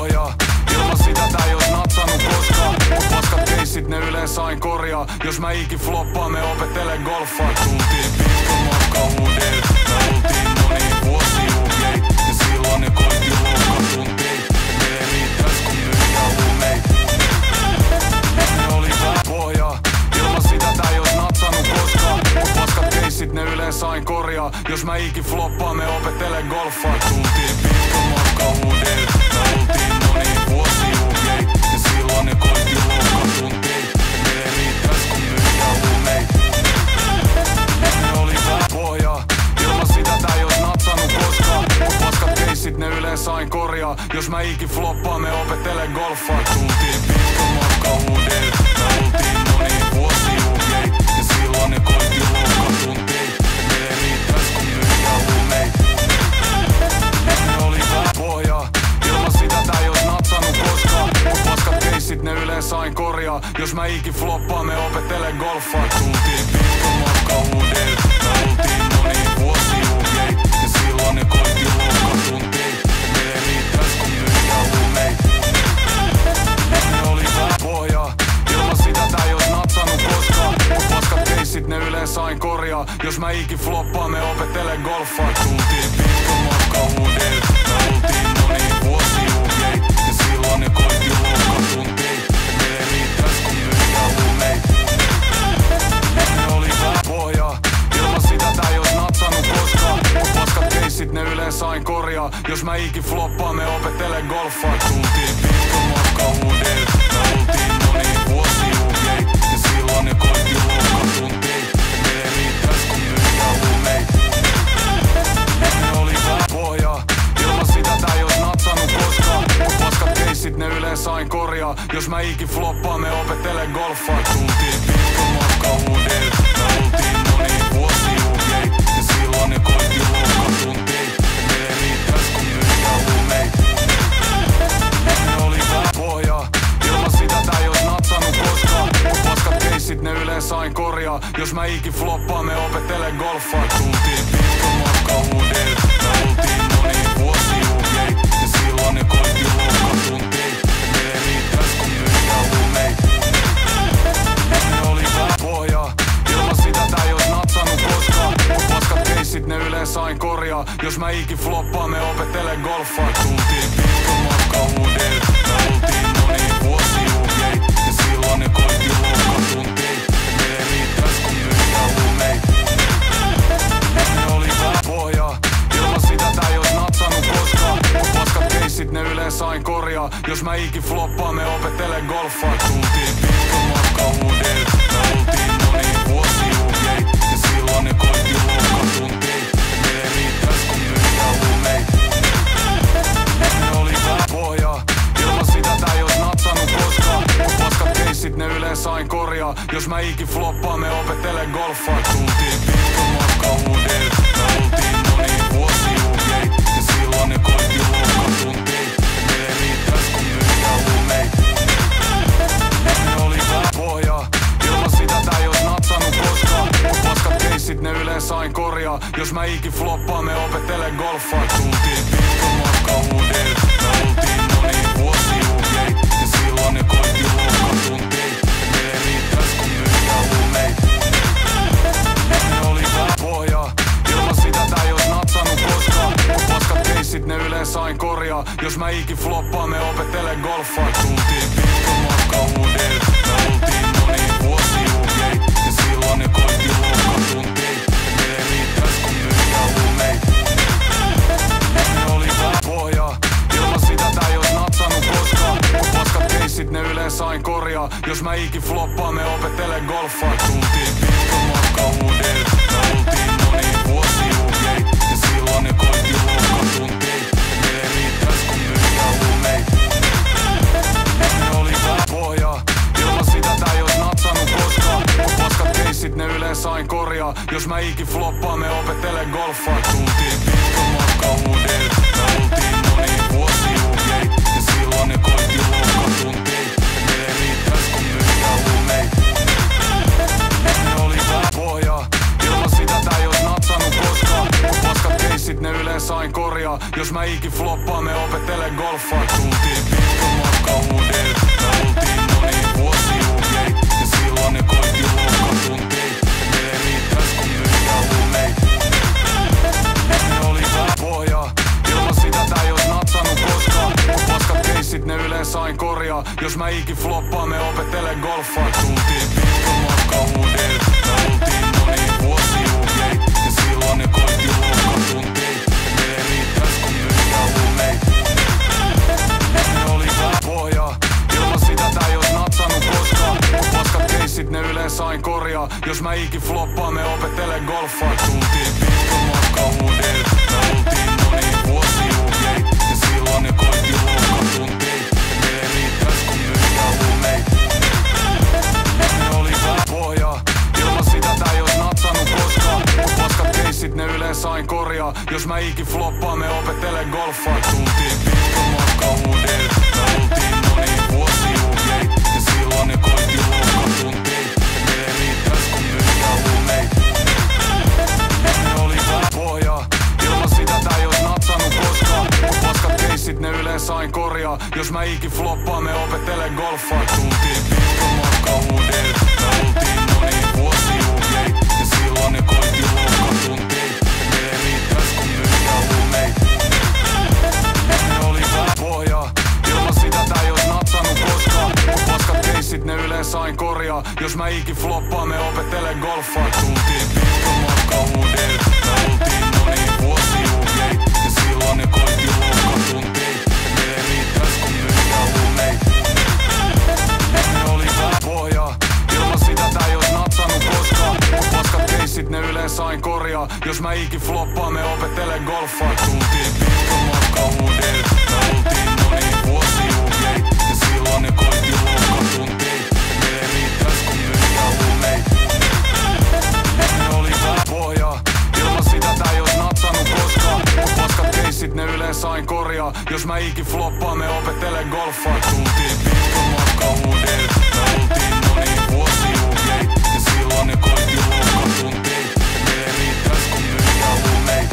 pohjaa. Ilman sitä tää ei ois natsannut koskaan. Mut paskat keissit ne yleensä aina korjaa. Jos mä ikin floppaan, me opettelen golfaa. Tultiin pitkän matkan huudeen. Me oltiin monia vuosia uhjeit. Ja silloin ne koitti luokka tuntiin. Me ei riittäis kun myyjää huumeit. Ne oli tää pohjaa. Ilman sitä tää ei ois natsannut koskaan. Mut paskat keissit ne yleensä aina korjaa. Jos mä ikin floppaan, me opettelen golfaa. Tultiin pitkän matkan huudeen. Me oltiin monia vuosia uhjeit. Ja silloin ne koitti luokka tuntiin. Me ei riittäis kun myyjää huumeit. Ne oli tää pohjaa. Ilman sitä tää ei ois natsannut koskaan. Mut paskat keissit ne yleensä aina korjaa. Jos mä ikin floppaan, me opettelen golfaa. Tultiin pitkän matkan huudeen. Me oltiin monia vuosia uhjeit. Ja silloin ne koitti luokka tuntiin. Me ei riittäis kun myyjää huumeit. Ne oli tää pohjaa. Ilman sitä tää ei ois natsannut koskaan. Mut paskat keissit ne yleensä aina korjaa. Jos mä ikin floppaan, me opettelen golfaa. Tultiin pitkän matkan huudeen. Me oltiin monia vuosia uhjeit. Ja silloin ne koitti luokka tuntiin. Me ei riittäis kun myyjää huumeit. Ne oli tää pohjaa. Ilman sitä tää ei ois natsannut koskaan. Mut paskat keissit ne yleensä aina korjaa. Jos mä ikin floppaan, me opettelen golfaa. Tultiin pitkän matkan huudeen. Me oltiin monia vuosia uhjeit. Ja silloin ne koitti luokka tuntiin. Me ei riittäis kun myyjää huumeit. Ne oli tää pohjaa. Ilman sitä tää ei ois natsannut koskaan. Mut paskat keissit ne yleensä aina korjaa. Jos mä ikin floppaan, me opettelen golfaa. Tultiin pitkän matkan huudeen. Me oltiin monia vuosia uhjeit. Ja silloin ne koitti luokka tuntiin. Me ei riittäis kun myyjää huumeit. Ne oli tää pohjaa. Ilman sitä tää ei ois natsannut koskaan. Mut paskat keissit ne yleensä aina korjaa. Jos mä ikin floppaan, me opettelen golfaa. Tultiin pitkän matkan huudeen. Me oltiin monia vuosia uhjeit. Ja silloin ne koitti luokka tuntiin. Me ei riittäis kun myyjää huumeit. Ne oli tää pohjaa. Ilman sitä tää ei ois natsannut koskaan. Mut paskat keissit ne yleensä aina korjaa. Jos mä ikin floppaan, me opettelen golfaa. Tultiin pitkän matkan huudeen. Me oltiin monia vuosia uhjeit. Ja silloin ne koitti luokka tuntiin. Me ei riittäis kun myyjää huumeit. Ne oli tää pohjaa. Ilman sitä tää ei ois natsannut koskaan. Mut paskat keissit ne yleensä aina korjaa. Jos mä ikin floppaan, me opettelen golfaa. Tultiin pitkän matkan huudeen. Me oltiin monia vuosia uhjeit. Ja silloin ne koitti luokka tuntiin. Me ei riittäis kun myyjää huumeit. Ne oli tää pohjaa. Ilman sitä tää ei ois natsannut koskaan. Mut paskat keissit ne yleensä aina korjaa. Jos mä ikin floppaan, me opettelen golfaa. Tultiin pitkän matkan huudeen. Me oltiin monia vuosia uhjeit. Ja silloin ne koitti luokka tuntiin. Me ei riittäis kun myyjää huumeit. Ne oli tää pohjaa. Ilman sitä tää ei ois natsannut koskaan. Mut paskat keissit ne yleensä aina korjaa. Jos mä ikin floppaan, me opettelen golfaa. Tultiin pitkän matkan huudeen. Me oltiin monia vuosia uhjeit. Ja silloin ne koitti luokka tuntiin. Me ei riittäis kun myyjää huumeit. Ne oli tää pohjaa. Ilman sitä tää ei ois natsannut koskaan. Mut paskat keissit ne yleensä aina korjaa. Jos mä ikin floppaan, me opettelen golfaa. Tultiin pitkän matkan huudeen. Me oltiin monia vuosia uhjeit. Ja silloin ne koitti luokka tuntiin. Me ei riittäis kun myyjää huumeit. Ne oli tää pohjaa. Ilman sitä tää ei ois natsannut koskaan. Mut paskat keissit ne yleensä aina korjaa. Jos mä ikin floppaan, me opettelen golfaa. Tultiin pitkän matkan huudeen. Me oltiin monia vuosia uhjeit. Ja silloin ne koitti luokka tuntiin. Me ei riittäis kun myyjää huumeit. Ne oli tää pohjaa. Ilman sitä tää ei ois natsannut koskaan. Mut paskat keissit ne yleensä aina korjaa. Jos mä ikin floppaan, me opettelen golfaa. Tultiin pitkän matkan huudeen. Me oltiin monia vuosia uhjeit. Ja silloin ne koitti luokka tuntiin. Me ei riittäis kun myyjää huumeit. Ne oli tää pohjaa. Ilman sitä tää ei ois natsannut koskaan. Mut paskat keissit ne yleensä aina korjaa. Jos mä ikin floppaan, me opettelen golfaa. Tultiin pitkän matkan huudeen. Me oltiin monia vuosia uhjeit. Ja silloin ne koitti luokka tuntiin. Me ei riittäis kun myyjää huumeit. Ne oli tää pohjaa. Ilman sitä tää ei ois natsannut koskaan. Mut paskat keissit ne yleensä aina korjaa. Jos mä ikin floppaan, me opettelen golfaa. Tultiin sain korjaa. Jos mä ikin floppaan, me opettelen golfaa. Tultiin pitkän matka huudeille. Me oltiin moni vuosi uhjei. Ja silloin ne koitti loukkatuntiin. Ne riittäis kun myydään huumeita. Ne oli vähän pohjaa. Ilman sitä tää ei ois natsannut koskaan. Paskat keissit ne yleensä sain korjaa. Jos mä ikin floppaan, me opettelen golfaa. Tultiin pitkän matka huudeille. Me oltiin moni vuosi uhjei. Ja silloin ne koitti loukkatuntiin. Ne riittäis kun myydään huumeita. Ne oli vähän pohjaa. Ilman sitä tää ei ois natsannut koskaan. Paskat keissit ne yleensä sain korjaa. Jos mä ikin floppaan, me opettelen golfaa. Tultiin pitkän matka huudeille. Me oltiin moni vuosi uhjei. Ja silloin ne koitti loukkatuntiin. Ne riittäis kun myydään huumeita. Ne oli vähän pohjaa. Ilman sitä tää ei ois natsannut koskaan. Paskat keissit ne yleensä sain korjaa. Jos mä ikin floppaan, me opettelen golfaa. Tultiin pitkän matka huudeille. Me oltiin moni vuosi uhjei. Ja silloin ne koitti loukkatuntiin. Ne riittäis kun myydään huumeita. Ne oli vähän pohjaa. Ilman sitä tää ei ois natsannut koskaan. Paskat keissit ne yleensä sain korjaa. Jos mä ikin floppaan, me opettelen golfaa. Tultiin pitkän matka huudeille. Me oltiin moni vuosi uhjei. Ja silloin ne koitti loukkatuntiin. Ne riittäis kun myydään huumeita. Ne oli vähän pohjaa. Ilman sitä tää ei ois natsannut koskaan. Paskat keissit ne yleensä sain korjaa. Jos mä ikin floppaan, me opettelen golfaa. Tultiin pitkän matka huudeille. Me oltiin moni vuosi uhjei. Ja silloin ne koitti loukkatuntiin. Ne riittäis kun myydään huumeita. Ne oli vähän pohjaa. Ilman sitä tää ei ois natsannut koskaan. Paskat keissit ne yleensä sain korjaa. Jos mä ikin floppaan, me opettelen golfaa. Tultiin pitkän matka huudeille. Me oltiin moni vuosi uhjei. Ja silloin ne koitti loukkatuntiin. Ne riittäis kun myydään huumeita.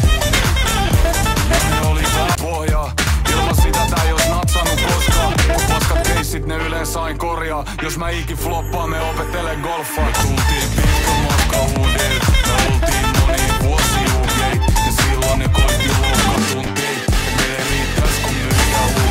Ne oli vähän pohjaa. Ilman sitä tää ei ois natsannut koskaan. Paskat keissit ne yleensä sain korjaa. Jos mä ikin floppaan, me opettelen golfaa. Tultiin pitkän matka huudeille. Me oltiin moni vuosi uhjei. Ja silloin ne koitti loukkatuntiin. Ne riittäis kun myydään huumeita.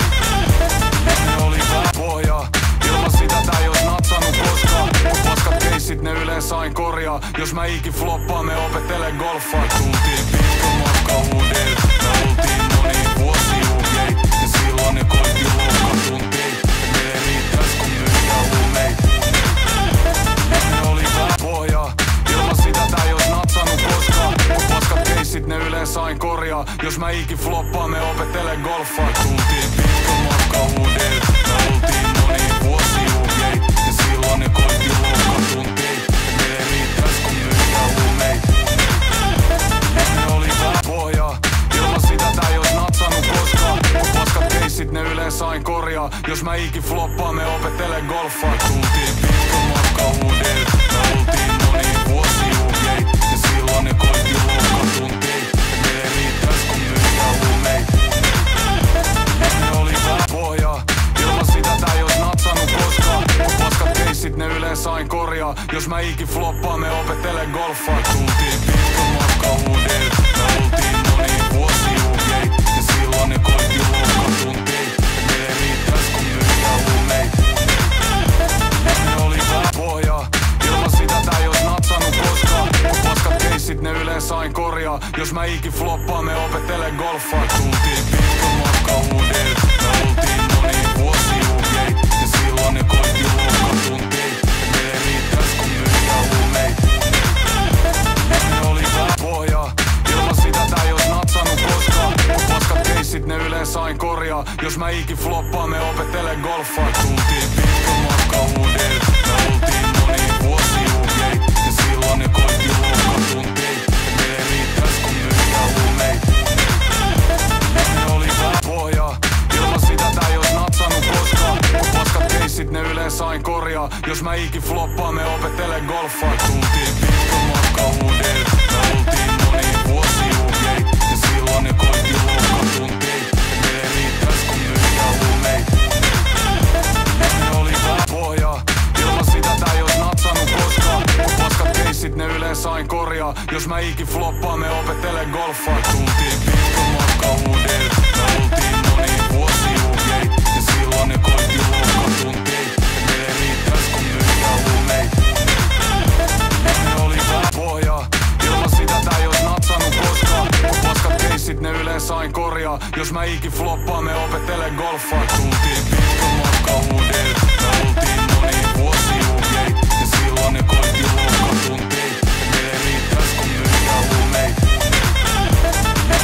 Ne oli vähän pohjaa. Ilman sitä tää ei ois natsannut koskaan. Paskat keissit ne yleensä sain korjaa. Jos mä ikin floppaan, me opettelen golfaa. Tultiin pitkän matka huudeille. Me oltiin moni vuosi uhjei. Ja silloin ne koitti loukkatuntiin. Ne riittäis kun myydään huumeita. Ne oli vähän pohjaa. Ilman sitä tää ei ois natsannut koskaan. Paskat keissit ne yleensä sain korjaa. Jos mä ikin floppaan, me opettelen golfaa. Tultiin pitkän matka huudeille. Me oltiin moni vuosi uhjei. Ja silloin ne koitti loukkatuntiin. Ne riittäis kun myydään huumeita. Ne oli vähän pohjaa. Ilman sitä tää ei ois natsannut koskaan. Paskat keissit ne yleensä sain korjaa. Jos mä ikin floppaan, me opettelen golfaa. Tultiin pitkän matka huudeille. Me oltiin moni vuosi uhjei. Ja silloin ne koitti loukkatuntiin. Ne riittäis kun myydään huumeita. Ne oli vähän pohjaa. Ilman sitä tää ei ois natsannut koskaan. Paskat keissit ne yleensä sain korjaa. Jos mä ikin floppaan, me opettelen golfaa. Tultiin pitkän matka huudeille. Me oltiin moni vuosi uhjei. Ja silloin ne koitti loukkatuntiin. Ne riittäis kun myydään huumeita. Ne oli vähän pohjaa. Ilman sitä tää ei ois natsannut koskaan. Paskat keissit ne yleensä sain korjaa. Jos mä ikin floppaan, me opettelen golfaa. Tultiin pitkän matka huudeille. Me oltiin moni vuosi uhjei. Ja silloin ne koitti loukkatuntiin. Ne riittäis kun myydään huumeita. Ne oli vähän pohjaa. Ilman sitä tää ei ois natsannut koskaan. Paskat keissit ne yleensä sain korjaa. Jos mä ikin floppaan, me opettelen golfaa. Tultiin pitkän matka huudeille. Me oltiin moni vuosi uhjei. Ja silloin ne koitti loukkatuntiin. Ne riittäis kun myydään huumeita. Ne oli vähän pohjaa. Ilman sitä tää ei ois natsannut koskaan. Paskat keissit ne yleensä sain korjaa. Jos mä ikin floppaan, me opettelen golfaa. Tultiin pitkän matka huudeille. Me oltiin moni vuosi uhjei. Ja silloin ne koitti loukkatuntiin. Ne riittäis kun myydään huumeita. Ne oli vähän pohjaa. Ilman sitä tää ei ois natsannut koskaan. Paskat keissit ne yleensä sain korjaa. Jos mä ikin floppaan, me opettelen golfaa. Tultiin pitkän matka huudeille. Me oltiin moni vuosi uhjei. Ja opettele golfaa. Tultiin pitkän matkan uudelle, me oltiin moni vuosi uhjei. Ja silloin ne koitti loukkatuntiin, meille riittäis kun myyjää huumeita.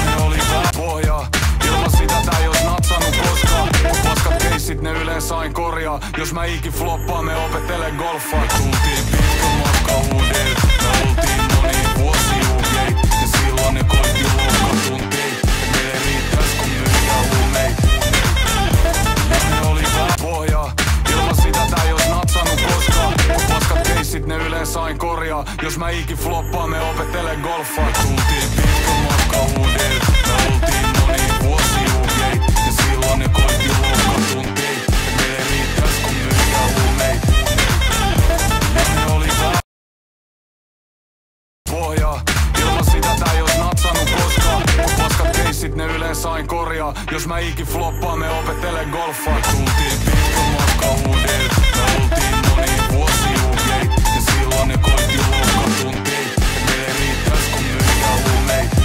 Ne oli tää pohjaa, ilman sitä tää ei ois natsannut koskaan. Mut paskat keissit ne yleensä aina korjaa. Jos mä ikin floppaan, me opettele golfaa. Tultiin pitkän matkan uudelle, me oltiin moni vuosi uhjei. Ja silloin ne koitti loukkatuntiin, meille riittäis kun myyjää huumeita. Ne oli tää pohjaa, ilman sitä tää ei ois natsannut koskaan. Mut paskat keissit ne yleensä aina korjaa. Jos mä ikin floppaan, me opettele golfaa. Tultiin pitkän matkan uudelle, me oltiin moni vuosi uhjei. Ja silloin ne koitti loukkatuntiin, meille riittäis kun myyjää huumeita. Ne oli tää pohjaa, ilman sitä tää ei ois natsannut koskaan. Mut paskat keissit ne yleensä aina korjaa. Jos mä ikin floppaan, me opettele golfaa. Tultiin pitkän matkan uudelle, me oltiin moni vuosi uhjei. Ja silloin ne koitti loukkatuntiin, meille riittäis kun myyjää huumeita.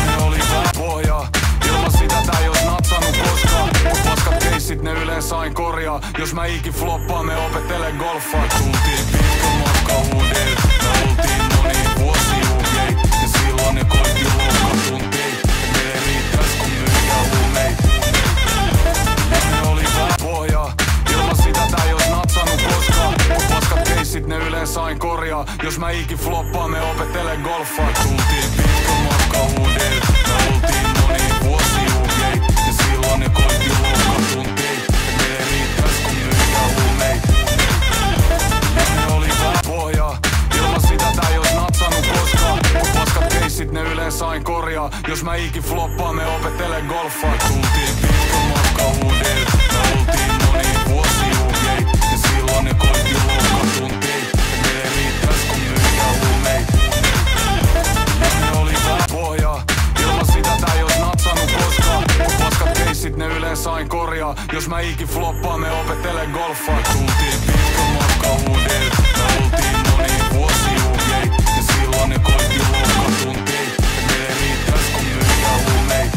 Ne oli tää pohjaa, ilman sitä tää ei ois natsannut koskaan. Mut paskat keissit ne yleensä aina korjaa. Jos mä ikin floppaan, me opettele golfaa. Tultiin pitkän matkan uudelle, me oltiin moni vuosi uhjei. Ja silloin ne koitti loukkatuntiin, meille riittäis kun myyjää huumeita. Ne oli tää pohjaa, ilman sitä tää ei ois natsannut koskaan. Mut paskat keissit ne yleensä aina korjaa. Jos mä ikin floppaan, me opettele golfaa. Tultiin pitkän matkan uudelle, me oltiin moni vuosi uhjei. Ja silloin ne koitti loukkatuntiin, meille riittäis kun myyjää huumeita. Ne oli tää pohjaa, ilman sitä tää ei ois natsannut koskaan. Mut paskat keissit ne yleensä aina korjaa. Jos mä ikin floppaan, me opettele golfaa. Tultiin pitkän matkan uudelle, me oltiin moni vuosi uhjei. Ja silloin ne koitti loukkatuntiin, meille riittäis kun myyjää huumeita. Ne oli tää pohjaa, ilman sitä tää ei ois natsannut koskaan. Mut paskat keissit ne yleensä aina korjaa. Jos mä ikin floppaan, me opettele golfaa. Tultiin pitkän matkan uudelle, me oltiin moni vuosi uhjei. Ja silloin ne koitti loukkatuntiin, meille riittäis kun myyjää huumeita.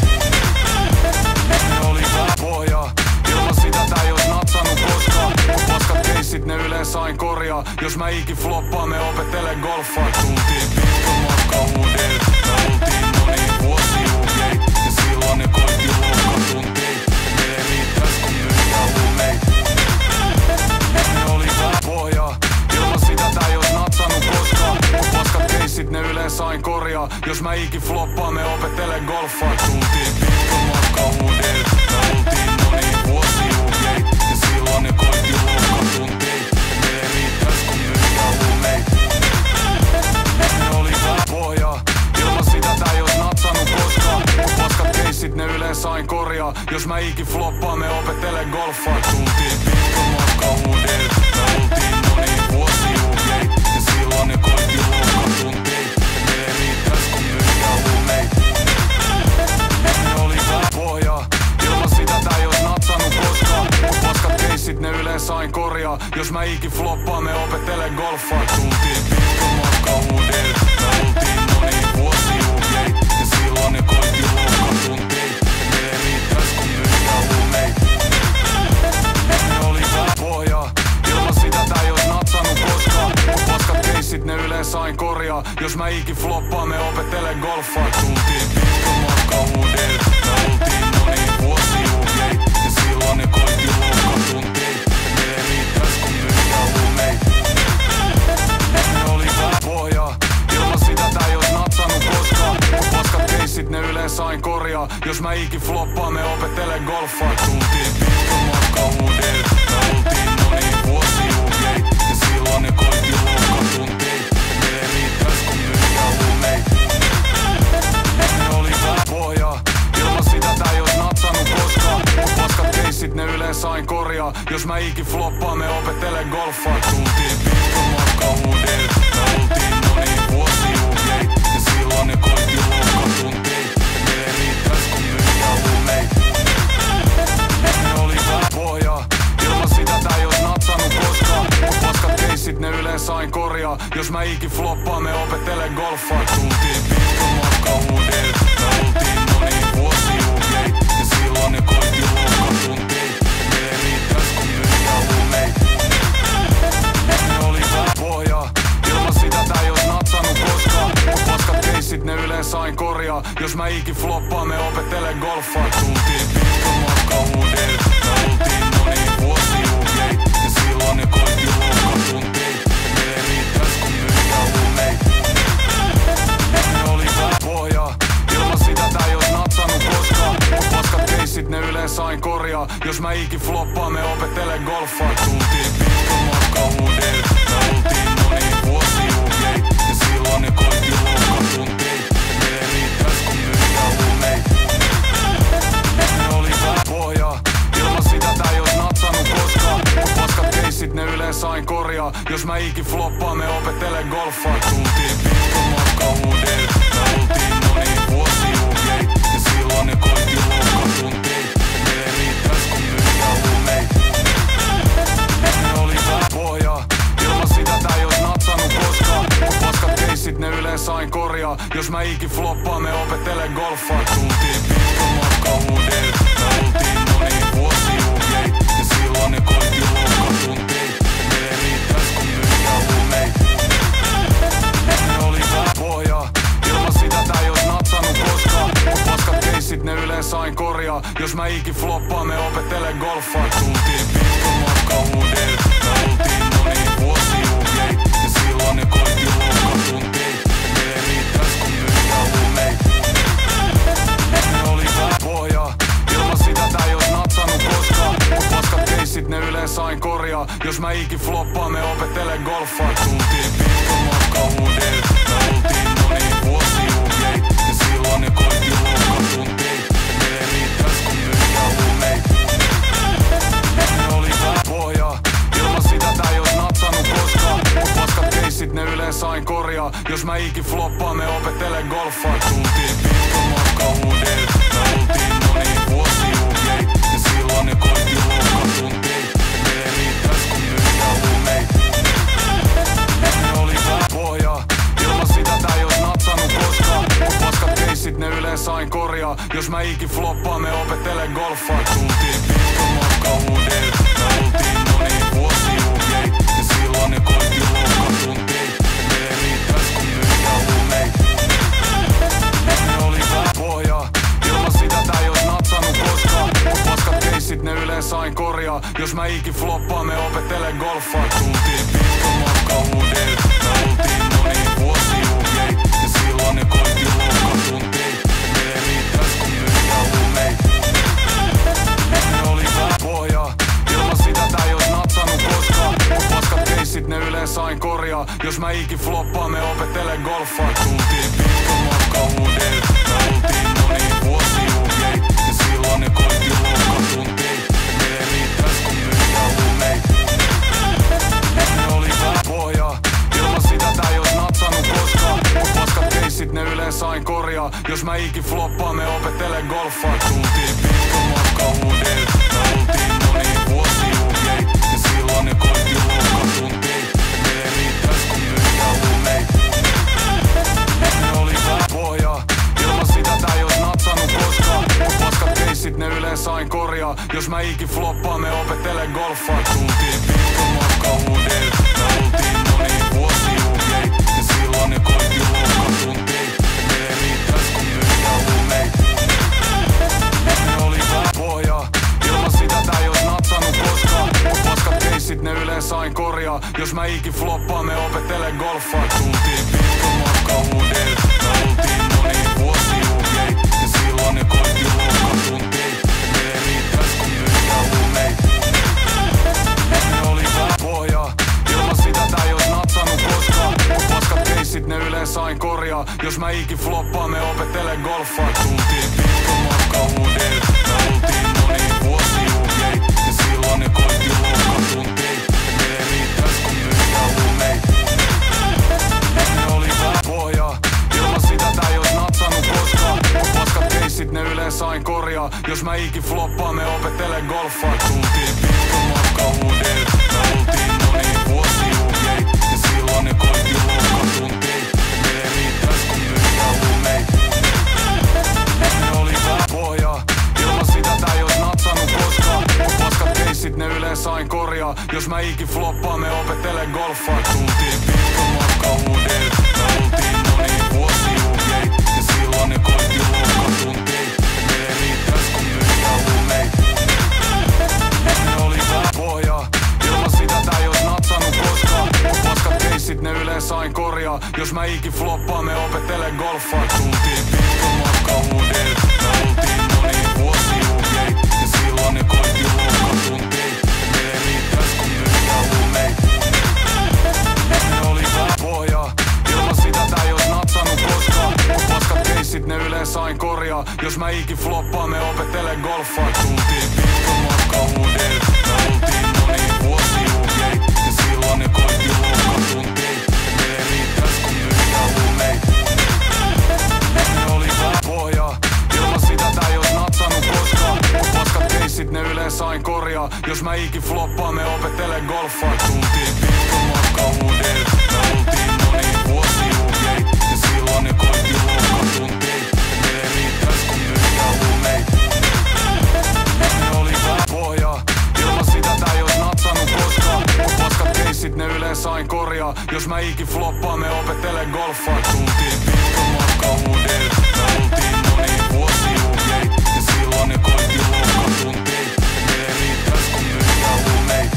Ne oli tää pohjaa, ilman sitä tää ei ois natsannut koskaan. Mut paskat keissit ne yleensä aina korjaa. Jos mä ikin floppaan, me opettele golfaa. Tultiin pitkän matkan uudelle, me oltiin moni vuosi uhjei. Ja silloin ne koitti loukkatuntiin, meille riittäis kun myyjää huumeita. Ne oli tää pohjaa, ilman sitä tää ei ois natsannut koskaan. Mut paskat keissit ne yleensä aina korjaa. Jos mä ikin floppaan, me opettele golfaa. Tultiin pitkän matkan uudelle, me oltiin moni vuosi uhjei. Ja silloin ne koitti loukkatuntiin, meille riittäis kun myyjää huumeita. Ne oli tää pohjaa, ilman sitä tää ei ois natsannut koskaan. Mut paskat keissit ne yleensä aina korjaa. Jos mä ikin floppaan, me opettele golfaa. Tultiin pitkän matkan uudelle, me oltiin moni vuosi uhjei. Ja silloin ne koitti loukkatuntiin, meille riittäis kun myyjää huumeita. Ne oli tää pohjaa, ilman sitä tää ei ois natsannut koskaan. Mut paskat keissit ne yleensä aina korjaa. Jos mä ikin floppaan, me opettele golfaa. Tultiin pitkän matkan uudelle, me oltiin moni vuosi uhjei. Ja silloin ne koitti loukkatuntiin, meille riittäis kun myyjää huumeita. Ne oli tää pohjaa, ilman sitä tää ei ois natsannut koskaan. Mut paskat keissit ne yleensä aina korjaa. Jos mä ikin floppaan, me opettele golfaa. Tultiin pitkän matkan uudelle, me oltiin moni vuosi uhjei. Ja silloin ne koitti loukkatuntiin, meille riittäis kun myyjää huumeita. Ne oli tää pohjaa, ilman sitä tää ei ois natsannut koskaan. Mut paskat keissit ne yleensä aina korjaa. Jos mä ikin floppaan, me opettele golfaa. Tultiin pitkän matkan uudelle, me oltiin moni vuosi uhjei. Ja silloin ne koitti loukkatuntiin, meille riittäis kun myyjää huumeita. Ne oli tää pohjaa, ilman sitä tää ei ois natsannut koskaan. Mut paskat keissit ne yleensä aina korjaa. Jos mä ikin floppaan, me opettele golfaa. Tultiin pitkän matkan uudelle, me oltiin moni vuosi uhjei. Ja silloin ne koitti loukkatuntiin, meille riittäis kun myyjää huumeita. Ne oli tää pohjaa, ilman sitä tää ei ois natsannut koskaan. Mut paskat keissit ne yleensä aina korjaa. Jos mä ikin floppaan, me opettele golfaa. Tultiin pitkän matkan uudelle, me oltiin moni vuosi uhjei. Ja silloin ne koitti korjaa. Jos mä ikin floppaan, me opettelen golfaa. Tultiin pitkän matkan uudelle. Me oltiin moni vuosi juhjei. Ja silloin ne koitti loukkatuntiin. Me ei riittäis kun myydään huumeit. Ne oli vähän pohjaa. Ilman sitä tää ei ois natsannut koskaan. Paskat keissit ne yleensä aina korjaa. Jos mä ikin floppaan, me opettelen golfaa. Tultiin pitkän matkan uudelle. Me oltiin moni vuosi juhjei. Ja silloin ne koitti loukkatuntiin. Me ei riittäis kun myydään huumeit. Ne oli vähän pohjaa. Ilman sitä tää ei ois natsannut koskaan. Paskat keissit ne yleensä aina korjaa. Jos mä ikin floppaan, me opettelen golfaa. Tultiin pitkän matkan uudelle. Me oltiin moni vuosi juhjei. Ja silloin ne koitti loukkatuntiin. Me ei riittäis kun myydään huumeit. Ne oli vähän pohjaa. Ilman sitä tää ei ois natsannut koskaan. Paskat keissit ne yleensä aina korjaa. Jos mä ikin floppaan, me opettelen golfaa. Tultiin pitkän matkan uudelle. Me oltiin moni vuosi juhjei. Ja silloin ne koitti loukkatuntiin. Me ei riittäis kun myydään huumeit. Ne oli vähän pohjaa. Ilman sitä tää ei ois natsannut koskaan. Paskat keissit ne yleensä aina korjaa. Jos mä ikin floppaan, me opettelen golfaa. Tultiin pitkän matkan uudelle. Me oltiin moni vuosi juhjei. Ja silloin ne koitti loukkatuntiin. Me ei riittäis kun myydään huumeit. Ne oli vähän pohjaa. Ilman sitä tää ei ois natsannut koskaan. Paskat keissit ne yleensä aina korjaa. Jos mä ikin floppaan, me opettelen golfaa. Tultiin pitkän matkan uudelle. Me oltiin moni vuosi juhjei. Ja silloin ne koitti loukkatuntiin. Me ei riittäis kun myydään huumeit. Ne oli vähän pohjaa. Ilman sitä tää ei ois natsannut koskaan. Paskat keissit ne yleensä aina korjaa. Jos mä ikin floppaan, me opettelen golfaa. Tultiin pitkän matkan uudelle. Me oltiin moni vuosi juhjei. Ja silloin ne koitti loukkatuntiin. Me ei riittäis kun myydään huumeit. Ne oli vähän pohjaa. Ilman sitä tää ei ois natsannut koskaan. Paskat keissit ne yleensä aina korjaa. Jos mä ikin floppaan, me opettelen golfaa. Tultiin pitkän matkan uudelle. Me oltiin moni vuosi juhjei. Ja silloin ne koitti loukkatuntiin. Me ei riittäis kun myydään huumeit. Ne oli vähän pohjaa. Ilman sitä tää ei ois natsannut koskaan. Paskat keissit ne yleensä aina korjaa. Jos mä ikin floppaan, me opettelen golfaa. Tultiin pitkän matkan uudelle. Me oltiin moni vuosi juhjei. Ja silloin ne koitti loukkatuntiin. Me ei riittäis kun myydään huumeit. Ne oli vähän pohjaa. Ilman sitä tää ei ois natsannut koskaan. Paskat keissit ne yleensä aina korjaa. Jos mä ikin floppaan, me opettelen golfaa. Tultiin pitkän matkan uudelle. Me oltiin moni vuosi juhjei. Ja silloin ne koitti loukkatuntiin. Me ei riittäis kun myydään huumeit. Ne oli vähän pohjaa. Ilman sitä tää ei ois natsannut koskaan. Paskat keissit ne yleensä aina korjaa. Jos mä ikin floppaan, me opettelen golfaa. Tultiin pitkän matkan uudelle. Me oltiin moni vuosi juhjei. Ja silloin ne koitti loukkatuntiin. Me ei riittäis kun myydään huumeit. Ne oli vähän pohjaa. Ilman sitä tää ei ois natsannut koskaan. Paskat keissit ne yleensä aina korjaa. Jos mä ikin floppaan, me opettelen golfaa. Tultiin pitkän matkan uudelle. Me oltiin moni vuosi juhjei. Ja silloin ne koitti loukkatuntiin. Me ei riittäis kun myydään huumeit. Ne oli vähän pohjaa. Ilman sitä tää ei ois natsannut koskaan. Paskat keissit ne yleensä aina korjaa. Jos mä ikin floppaan, me opettelen golfaa. Tultiin pitkän matkan uudelle. Me oltiin moni vuosi juhjei. Ja silloin ne koitti loukkatuntiin. Me ei riittäis kun myydään huumeit. Ne oli vähän pohjaa. Ilman sitä tää ei ois natsannut koskaan. Paskat keissit ne yleensä aina korjaa. Jos mä ikin floppaan, me opettelen golfaa. Tultiin pitkän matkan uudelle. Me oltiin moni vuosi juhjei. Ja silloin ne koitti loukkatuntiin. Me ei riittäis kun myydään huumeit. Ne oli vähän pohjaa. Ilman sitä tää ei ois natsannut koskaan. Paskat keissit ne yleensä aina korjaa. Jos mä ikin floppaan, me opettelen golfaa. Tultiin pitkän matkan uudelle. Me oltiin moni vuosi juhjei. Ja silloin ne koitti loukkatuntiin. Me ei riittäis kun myydään huumeit. Ne oli vähän pohjaa. Ilman sitä tää ei ois natsannut koskaan. Paskat keissit ne yleensä aina korjaa. Jos mä ikin floppaan, me opettelen golfaa. Tultiin pitkän matkan uudelle. Me oltiin moni vuosi juhjei. Ja silloin ne korjaa. Jos mä ikin floppaan, me opettelen golfaa. Tultiin pitkä matka uudelle. Me oltiin moni vuosi uhjei. Ja silloin ne koitti loukkatuntiin. Ne ei riittäis kun myyjää huumeita. Ne oli vähän pohjaa. Ilman sitä tää ei ois natsannut koskaan. Mut paskat keissit ne yleensä aina korjaa. Jos mä ikin floppaan, me opettelen golfaa. Tultiin pitkä matka uudelle. Me oltiin moni vuosi uhjei. Ja silloin ne koitti loukkatuntiin. Ne ei riittäis kun myyjää huumeita.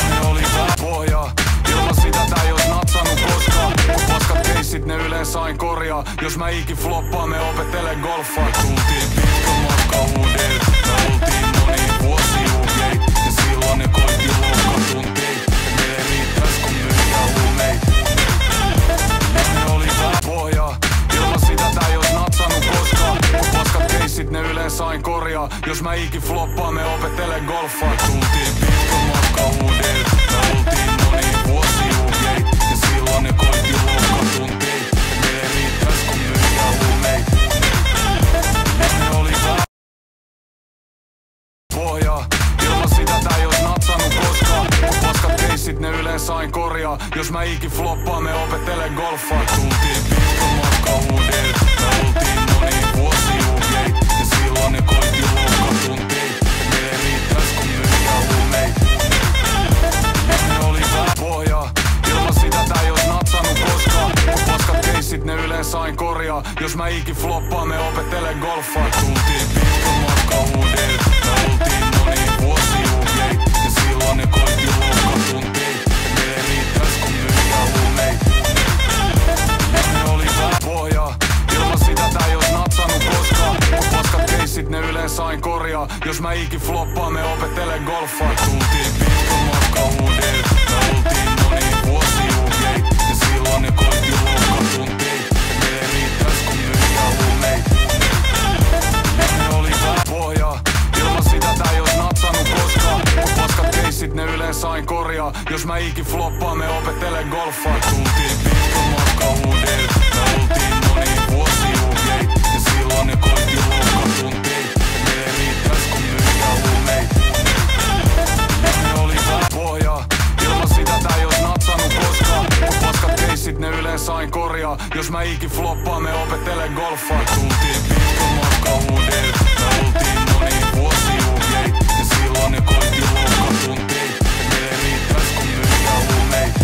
Ne oli vähän pohjaa. Ilman sitä tää ei ois natsannut koskaan. Mut paskat keissit ne yleensä aina korjaa. Jos mä ikin floppaan, me opettelen golfaa. Tultiin pitkä matka uudelle. Me oltiin moni vuosi uhjei. Ja silloin ne koitti loukkatuntiin. Ne ei riittäis kun myyjää huumeita. Ne oli vähän pohjaa. Ilman sitä tää ei ois natsannut koskaan. Mut paskat keissit ne yleensä aina korjaa. Jos mä ikin floppaan, me opettelen golfaa. Tultiin pitkä matka uudelle. Me oltiin moni vuosi uhjei. Ja silloin ne koitti loukkatuntiin. Ne ei riittäis kun myyjää huumeita. Ne oli vähän pohjaa. Ilman sitä tää ei ois natsannut koskaan. Mut paskat keissit ne yleensä aina korjaa. Jos mä ikin floppaan, me opettelen golfaa. Tultiin pitkä matka uudelle. Me oltiin moni vuosi uhjei. Ja silloin ne koitti loukkatuntiin. Ne ei riittäis kun myyjää huumeita. Ne oli vähän pohjaa. Ilman sitä tää ei ois natsannut koskaan. Mut paskat keissit ne yleensä aina korjaa. Jos mä ikin floppaan, me opettelen golfaa. Tultiin pitkä matka uudelle. Me oltiin moni vuosi uhjei. Ja silloin ne koitti loukkatuntiin. Ne ei riittäis kun myyjää huumeita. Ne oli vähän pohjaa. Ilman sitä tää ei ois natsannut koskaan. Mut paskat keissit ne yleensä aina korjaa. Jos mä ikin floppaan, me opettelen golfaa. Tultiin pitkä matka uudelle. Me oltiin moni vuosi uhjei. Ja silloin ne koitti loukkatuntiin. Ne ei riittäis kun myyjää huumeita. Ne oli vähän pohjaa. Ilman sitä tää ei ois natsannut koskaan. Mut paskat keissit ne yleensä aina korjaa. Jos mä ikin floppaan, me opettelen golfaa. Tultiin pitkä matka uudelle. Me oltiin moni vuosi uhjei. Ja silloin ne koitti loukkatuntiin. Ne ei riittäis kun myyjää huumeita.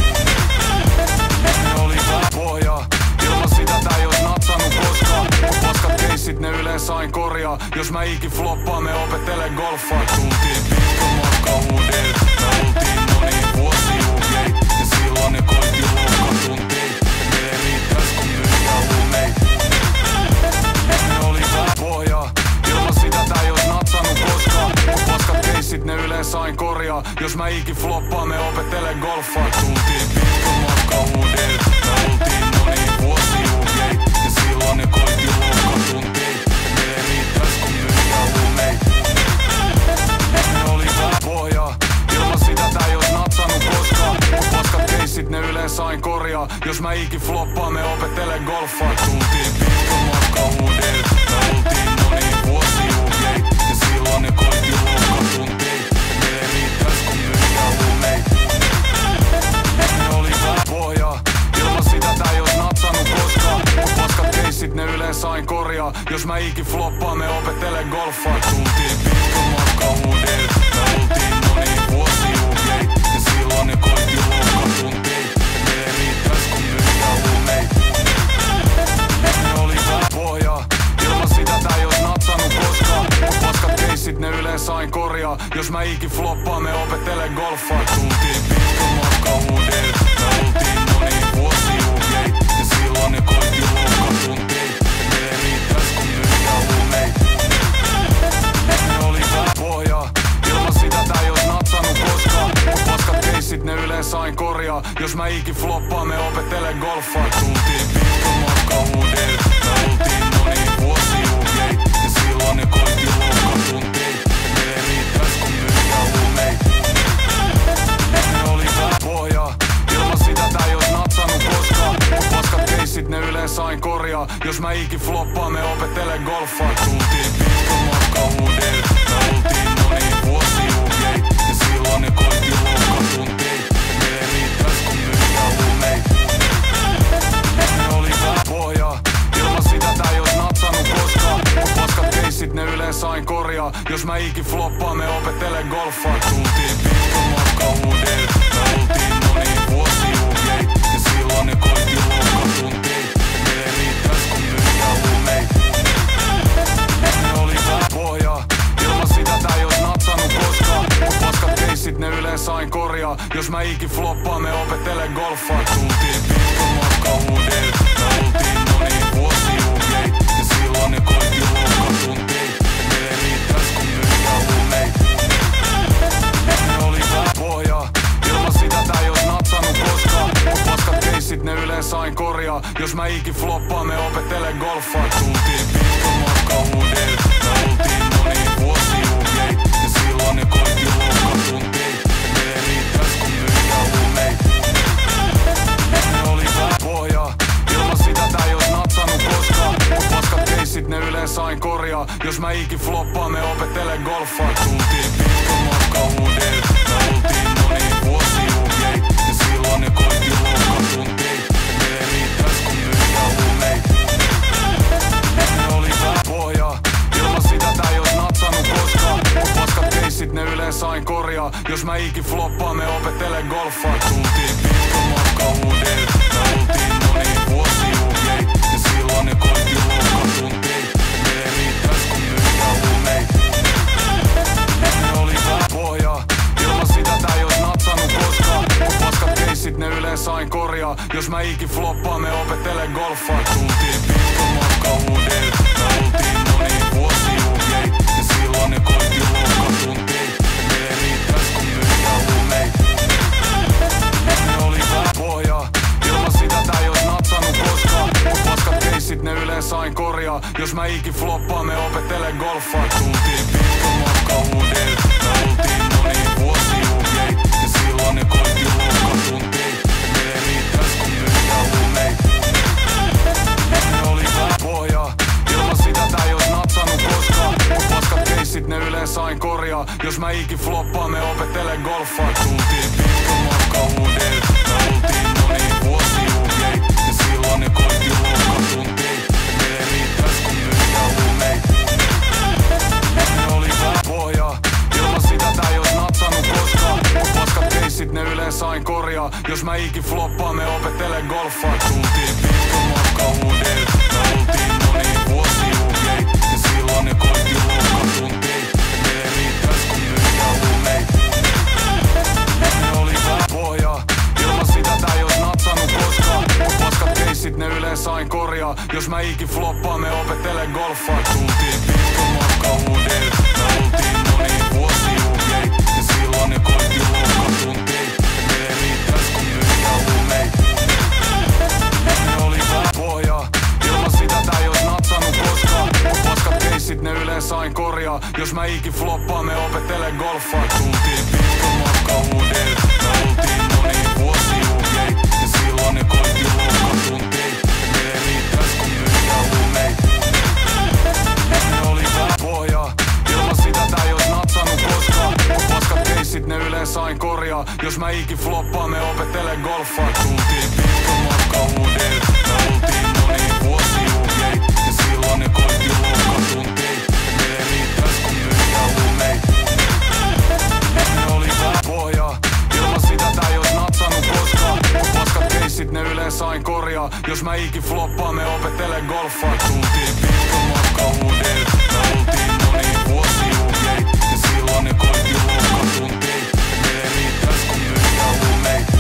Ne oli vähän pohjaa. Ilman sitä tää ei ois natsannut koskaan. Mut paskat keissit ne yleensä aina korjaa. Jos mä ikin floppaan, me opettelen golfaa. Tultiin pitkä matka uudelle. Me oltiin moni vuosi uhjei. Ja silloin ne koitti loukkatuntiin. Ne ei riittäis kun myyjää huumeita. Ne oli vähän pohjaa. Ilman sitä tää ei ois natsannut koskaan. Mut paskat keissit ne yleensä aina korjaa. Jos mä ikin floppaan, me opettelen golfaa. Tultiin pitkä matka uudelle. Me oltiin moni vuosi uhjei. Ja silloin ne koitti loukkatuntiin. Ne ei riittäis kun myyjää huumeita. Ne oli vähän pohjaa. Ilman sitä tää ei ois natsannut koskaan. Mut paskat keissit ne yleensä aina korjaa. Jos mä ikin floppaan, me opettelen golfaa. Tultiin pitkä matka uudelle. Me oltiin moni vuosi uhjei. Ja silloin ne koitti loukkatuntiin. Ne ei riittäis kun myyjää huumeita. Ne oli vähän pohjaa. Ilman sitä tää ei ois natsannut koskaan. Mut paskat keissit ne yleensä aina korjaa. Jos mä ikin floppaan, me opettelen golfaa. Tultiin pitkä matka uudelle. Me oltiin moni vuosi uhjei. Ja silloin ne koitti loukkatuntiin. Ne ei riittäis kun myyjää huumeita. Ne oli vähän pohjaa. Ilman sitä tää ei ois natsannut koskaan. Mut paskat keissit ne yleensä aina korjaa. Jos mä ikin floppaan, me opettelen golfaa. Tultiin pitkä matka uudelle. Me oltiin moni vuosi uhjei. Ja silloin ne koitti loukkatuntiin. Ne ei riittäis kun myyjää huumeita. Ne oli vähän pohjaa. Ilman sitä tää ei ois natsannut koskaan. Mut paskat keissit ne yleensä aina korjaa. Jos mä ikin floppaan, me opettelen golfaa. Tultiin pitkä matka uudelle. Me oltiin moni vuosi uhjei. Ja silloin ne koitti loukkatuntiin. Ne ei riittäis kun myyjää huumeita. Ne oli vähän pohjaa. Ilman sitä tää ei ois natsannut koskaan. Mut paskat keissit ne yleensä aina korjaa. Jos mä ikin floppaan, me opettelen golfaa. Tultiin pitkä matka uudelle. Me oltiin moni vuosi uhjei. Ja silloin ne koitti loukkatuntiin. Ne ei riittäis kun myyjää huumeita. Ne oli vähän pohjaa. Ilman sitä tää ei ois natsannut koskaan. Mut paskat keissit ne yleensä aina korjaa. Jos mä ikin floppaan, me opettelen golfaa. Tultiin pitkä matka uudelle. Me oltiin moni ikin floppaa, me opettele golfaa. Tultiin pitkän matkan uudelle, me oltiin moni vuosi UJ. Ja silloin ne koitti loukkatuntiin, meille riittäis kun myyjää huumeita. Ne oli tää pohjaa, ilman sitä tää ei ois natsannut koskaan. Mut paskat keissit ne yleensä aina korjaa. Jos mä ikin floppaa, me opettele golfaa. Tultiin pitkän matkan uudelle, me oltiin moni vuosi UJ. Ja silloin ne koitti loukkatuntiin, meille riittäis kun myyjää huumeita. Ne oli tää pohjaa, ilman sitä tää ei ois natsannut koskaan. Mut paskat keissit ne yleensä aina korjaa. Jos mä ikin floppaa, me opettele golfaa. Tultiin pitkän matkan uudelle, me oltiin moni vuosi UJ. Ja silloin ne koitti loukkatuntiin, meille riittäis kun myyjää huumeita. Ne oli tää pohjaa, ilman sitä tää ei ois natsannut koskaan. Mut paskat keissit ne yleensä aina korjaa. Jos mä ikin floppaa, me opettele golfaa. Tultiin pitkän matkan uudelle, me oltiin moni vuosi UJ. Ja silloin ne koitti loukkatuntiin, meille riittäis kun myyjää huumeita. Ne oli tää pohjaa, ilman sitä tää ei ois natsannut koskaan. Mut paskat keissit ne yleensä aina korjaa. Jos mä ikin floppaa, me opettele golfaa. Tultiin pitkän matkan uudelle, me oltiin moni vuosi UJ. Ja silloin ne koitti loukkatuntiin, meille riittäis kun myyjää huumeita. Ne oli tää pohjaa, ilman sitä tää ei ois natsannut koskaan. Mut paskat keissit ne yleensä aina korjaa. Jos mä ikin floppaa, me opettele golfaa. Tultiin pitkän matkan uudelle, me oltiin moni vuosi UJ. Ja silloin ne koitti loukkatuntiin, meille riittäis kun myyjää huumeita. Ne oli tää pohjaa, ilman sitä tää ei ois natsannut koskaan. Mut paskat keissit ne yleensä aina korjaa. Jos mä ikin floppaa, me opettele golfaa. Tultiin pitkän matkan uudelle, me oltiin moni vuosi UJ. Ja silloin ne koitti loukkatuntiin, meille riittäis kun myyjää huumeita. Ne oli tää pohjaa, ilman sitä tää ei ois natsannut koskaan. Mut paskat keissit ne yleensä aina korjaa. Jos mä ikin floppaa, me opettele golfaa. Tultiin pitkän matkan uudelle, me oltiin moni vuosi UJ. Ja silloin ne koitti loukkatuntiin, meille riittäis kun myyjää huumeita. Ne oli tää pohjaa, ilman sitä tää ei ois natsannut koskaan. Mut paskat keissit ne yleensä aina korjaa. Jos mä ikin floppaa, me opettele golfaa. Tultiin pitkän matkan uudelle, me oltiin moni vuosi UJ. Ja silloin ne koitti loukkatuntiin, meille riittäis kun myyjää huumeita. Ne oli tää pohjaa, ilman sitä tää ei ois natsannut koskaan. Mut paskat keissit ne yleensä aina korjaa. Jos mä ikin floppaa, me opettele golfaa. Tultiin pitkän matkan uudelle, me oltiin moni vuosi UJ. Ja silloin ne koitti loukkatuntiin, meille riittäis kun myyjää huumeita. Ne oli tää pohjaa, ilman sitä tää ei ois natsannut koskaan. Mut paskat keissit ne yleensä aina korjaa. Jos mä ikin floppaa, me opettele golfaa. Tultiin pitkän matkan uudelle, me oltiin moni vuosi UJ. Ja silloin ne koitti loukkatuntiin, meille riittäis kun myyjää huumeita. Ne oli tää pohjaa, ilman sitä tää ei ois natsannut koskaan. Mut paskat keissit ne yleensä aina korjaa. Jos mä ikin floppaa, me opettele golfaa. Tultiin pitkän matkan uudelle, me oltiin moni vuosi UJ. Ja silloin ne koitti loukkatuntiin, meille riittäis kun myyjää huumeita. Ne oli tää pohjaa, ilman sitä tää ei ois natsannut koskaan. Mut paskat keissit ne yleensä aina korjaa. Jos mä ikin floppaa, me opettele golfaa. Tultiin pitkän matkan uudelle, me oltiin moni vuosi UJ. Ja silloin ne koitti loukkatuntiin, meille riittäis kun myyjää huumeita.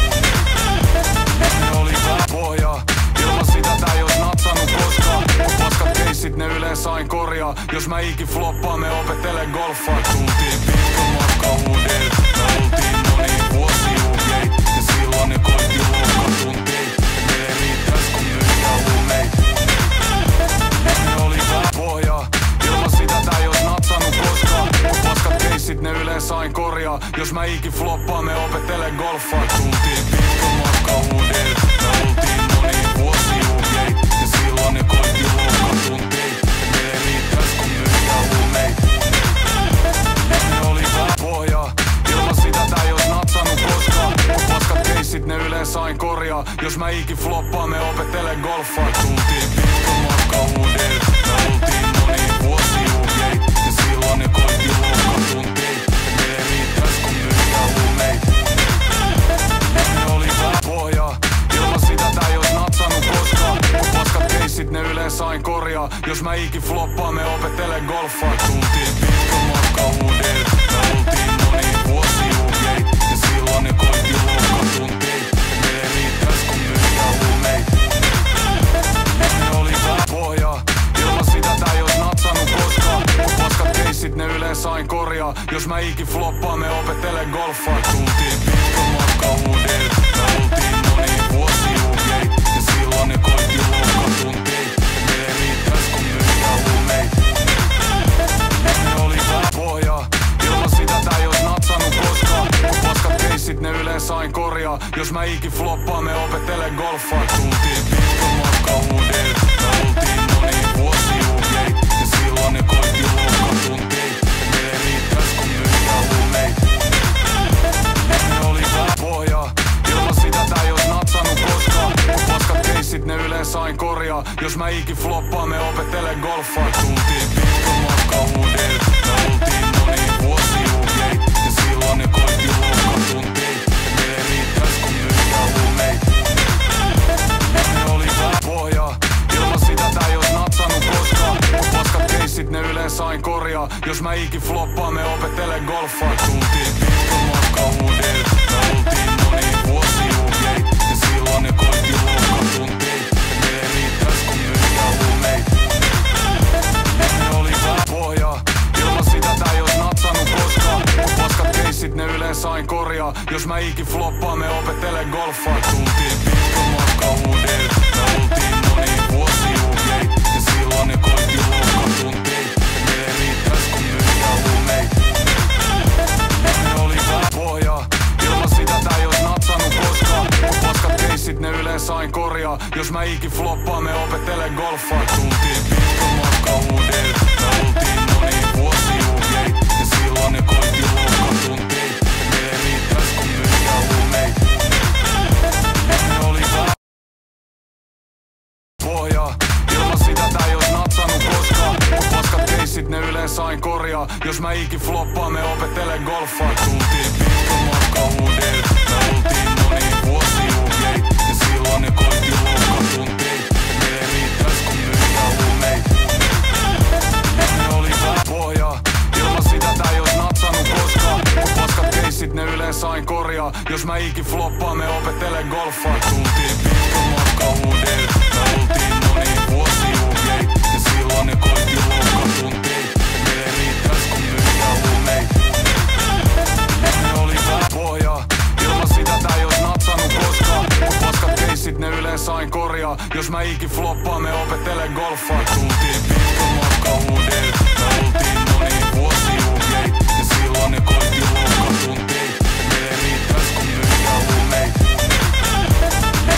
Ne oli tää pohjaa, ilman sitä tää ei ois natsannut koskaan. Mut paskat keissit ne yleensä aina korjaa. Jos mä ikin floppaa, me opettele golfaa. Tultiin pitkän matkan uudelle, me oltiin moni vuosi UJ. Ja silloin ne koitti loukkatuntiin, meille riittäis kun myyjää huumeita. Ne oli tää pohjaa, ilman sitä tää ei ois natsannut koskaan. Mut paskat keissit ne yleensä aina korjaa. Jos mä ikin floppaa, me opettele golfaa. Tultiin pitkän matkan uudelle, me oltiin moni vuosi UJ. Ja silloin ne koitti loukkatuntiin, meille riittäis kun myyjää huumeita. Ne oli tää pohjaa, ilman sitä tää ei ois natsannut koskaan. Mut paskat keissit ne yleensä aina korjaa. Jos mä ikin floppaa, me opettele golfaa. Tultiin pitkän matkan uudelle, me oltiin moni vuosi UJ. Ja silloin ne koitti loukkatuntiin. sain korjaa. Jos mä ikin floppaan, me opettelen golfaa. Tultiin pitkän matka uudelle. Me oltiin moni vuosi UG. Ja silloin ne koitti loukkatuntiin. Meille riittäis kun myydään huumeita. Ne oli vähän pohjaa. Ilman sitä tää ei ois natsannut koskaan. Mut paskat keissit ne yleensä sain korjaa. Jos mä ikin floppaan, me opettelen golfaa. Tultiin pitkän matka uudelle. Me oltiin moni vuosi UG. Ja silloin ne koitti loukkatuntiin. Meille riittäis kun myydään huumeita. Ne oli vähän pohjaa. Ilman sitä tää ei ois natsannut koskaan. Mut paskat keissit ne yleensä sain korjaa. Jos mä ikin floppaan, me opettelen golfaa. Tultiin pitkän matka uudelle. Me oltiin moni vuosi UG. Ja silloin ne koitti loukkatuntiin. Meille riittäis kun myydään huumeita. Ne oli vähän pohjaa. Ilman sitä tää ei ois natsannut koskaan. Mut paskat keissit ne yleensä sain korjaa. Jos mä ikin floppaan, me opettelen golfaa. Tultiin pitkän matka uudelle. Me oltiin moni vuosi UG. Ja silloin ne koitti loukkatuntiin. Meille riittäis kun myydään huumeita. Ne oli vähän pohjaa. Ilman sitä tää ei ois natsannut koskaan. Mut paskat keissit ne yleensä sain korjaa. Jos mä ikin floppaan, me opettelen golfaa. Tultiin pitkän matka uudelle. Me oltiin moni vuosi UG. Ja silloin ne koitti loukkatuntiin. Meille riittäis kun myydään huumeita. Ne oli vähän pohjaa. Ilman sitä tää ei ois natsannut koskaan. Mut paskat keissit ne yleensä sain korjaa. Jos mä ikin floppaan, me opettelen golfaa. Tultiin pitkän matka uudelle. Me oltiin moni vuosi UG. Ja silloin ne koitti loukkatuntiin. Meille riittäis kun myydään huumeita. Ne oli vähän pohjaa. Ilman sitä tää ei ois natsannut koskaan. Mut paskat keissit ne yleensä sain korjaa. Jos mä ikin floppaan, me opettelen golfaa. Tultiin pitkän matka uudelle. Me oltiin moni vuosi UG. Ja silloin ne koitti loukkatuntiin. Meille riittäis kun myydään huumeita. Ne oli vähän pohjaa. Ilman sitä tää ei ois natsannut koskaan. Mut paskat keissit ne yleensä sain korjaa. Jos mä ikin floppaan, me opettelen golfaa. Tultiin pitkän matka uudelle. Me oltiin moni vuosi UG. Ja silloin ne koitti loukkatuntiin. Meille riittäis kun myydään huumeita.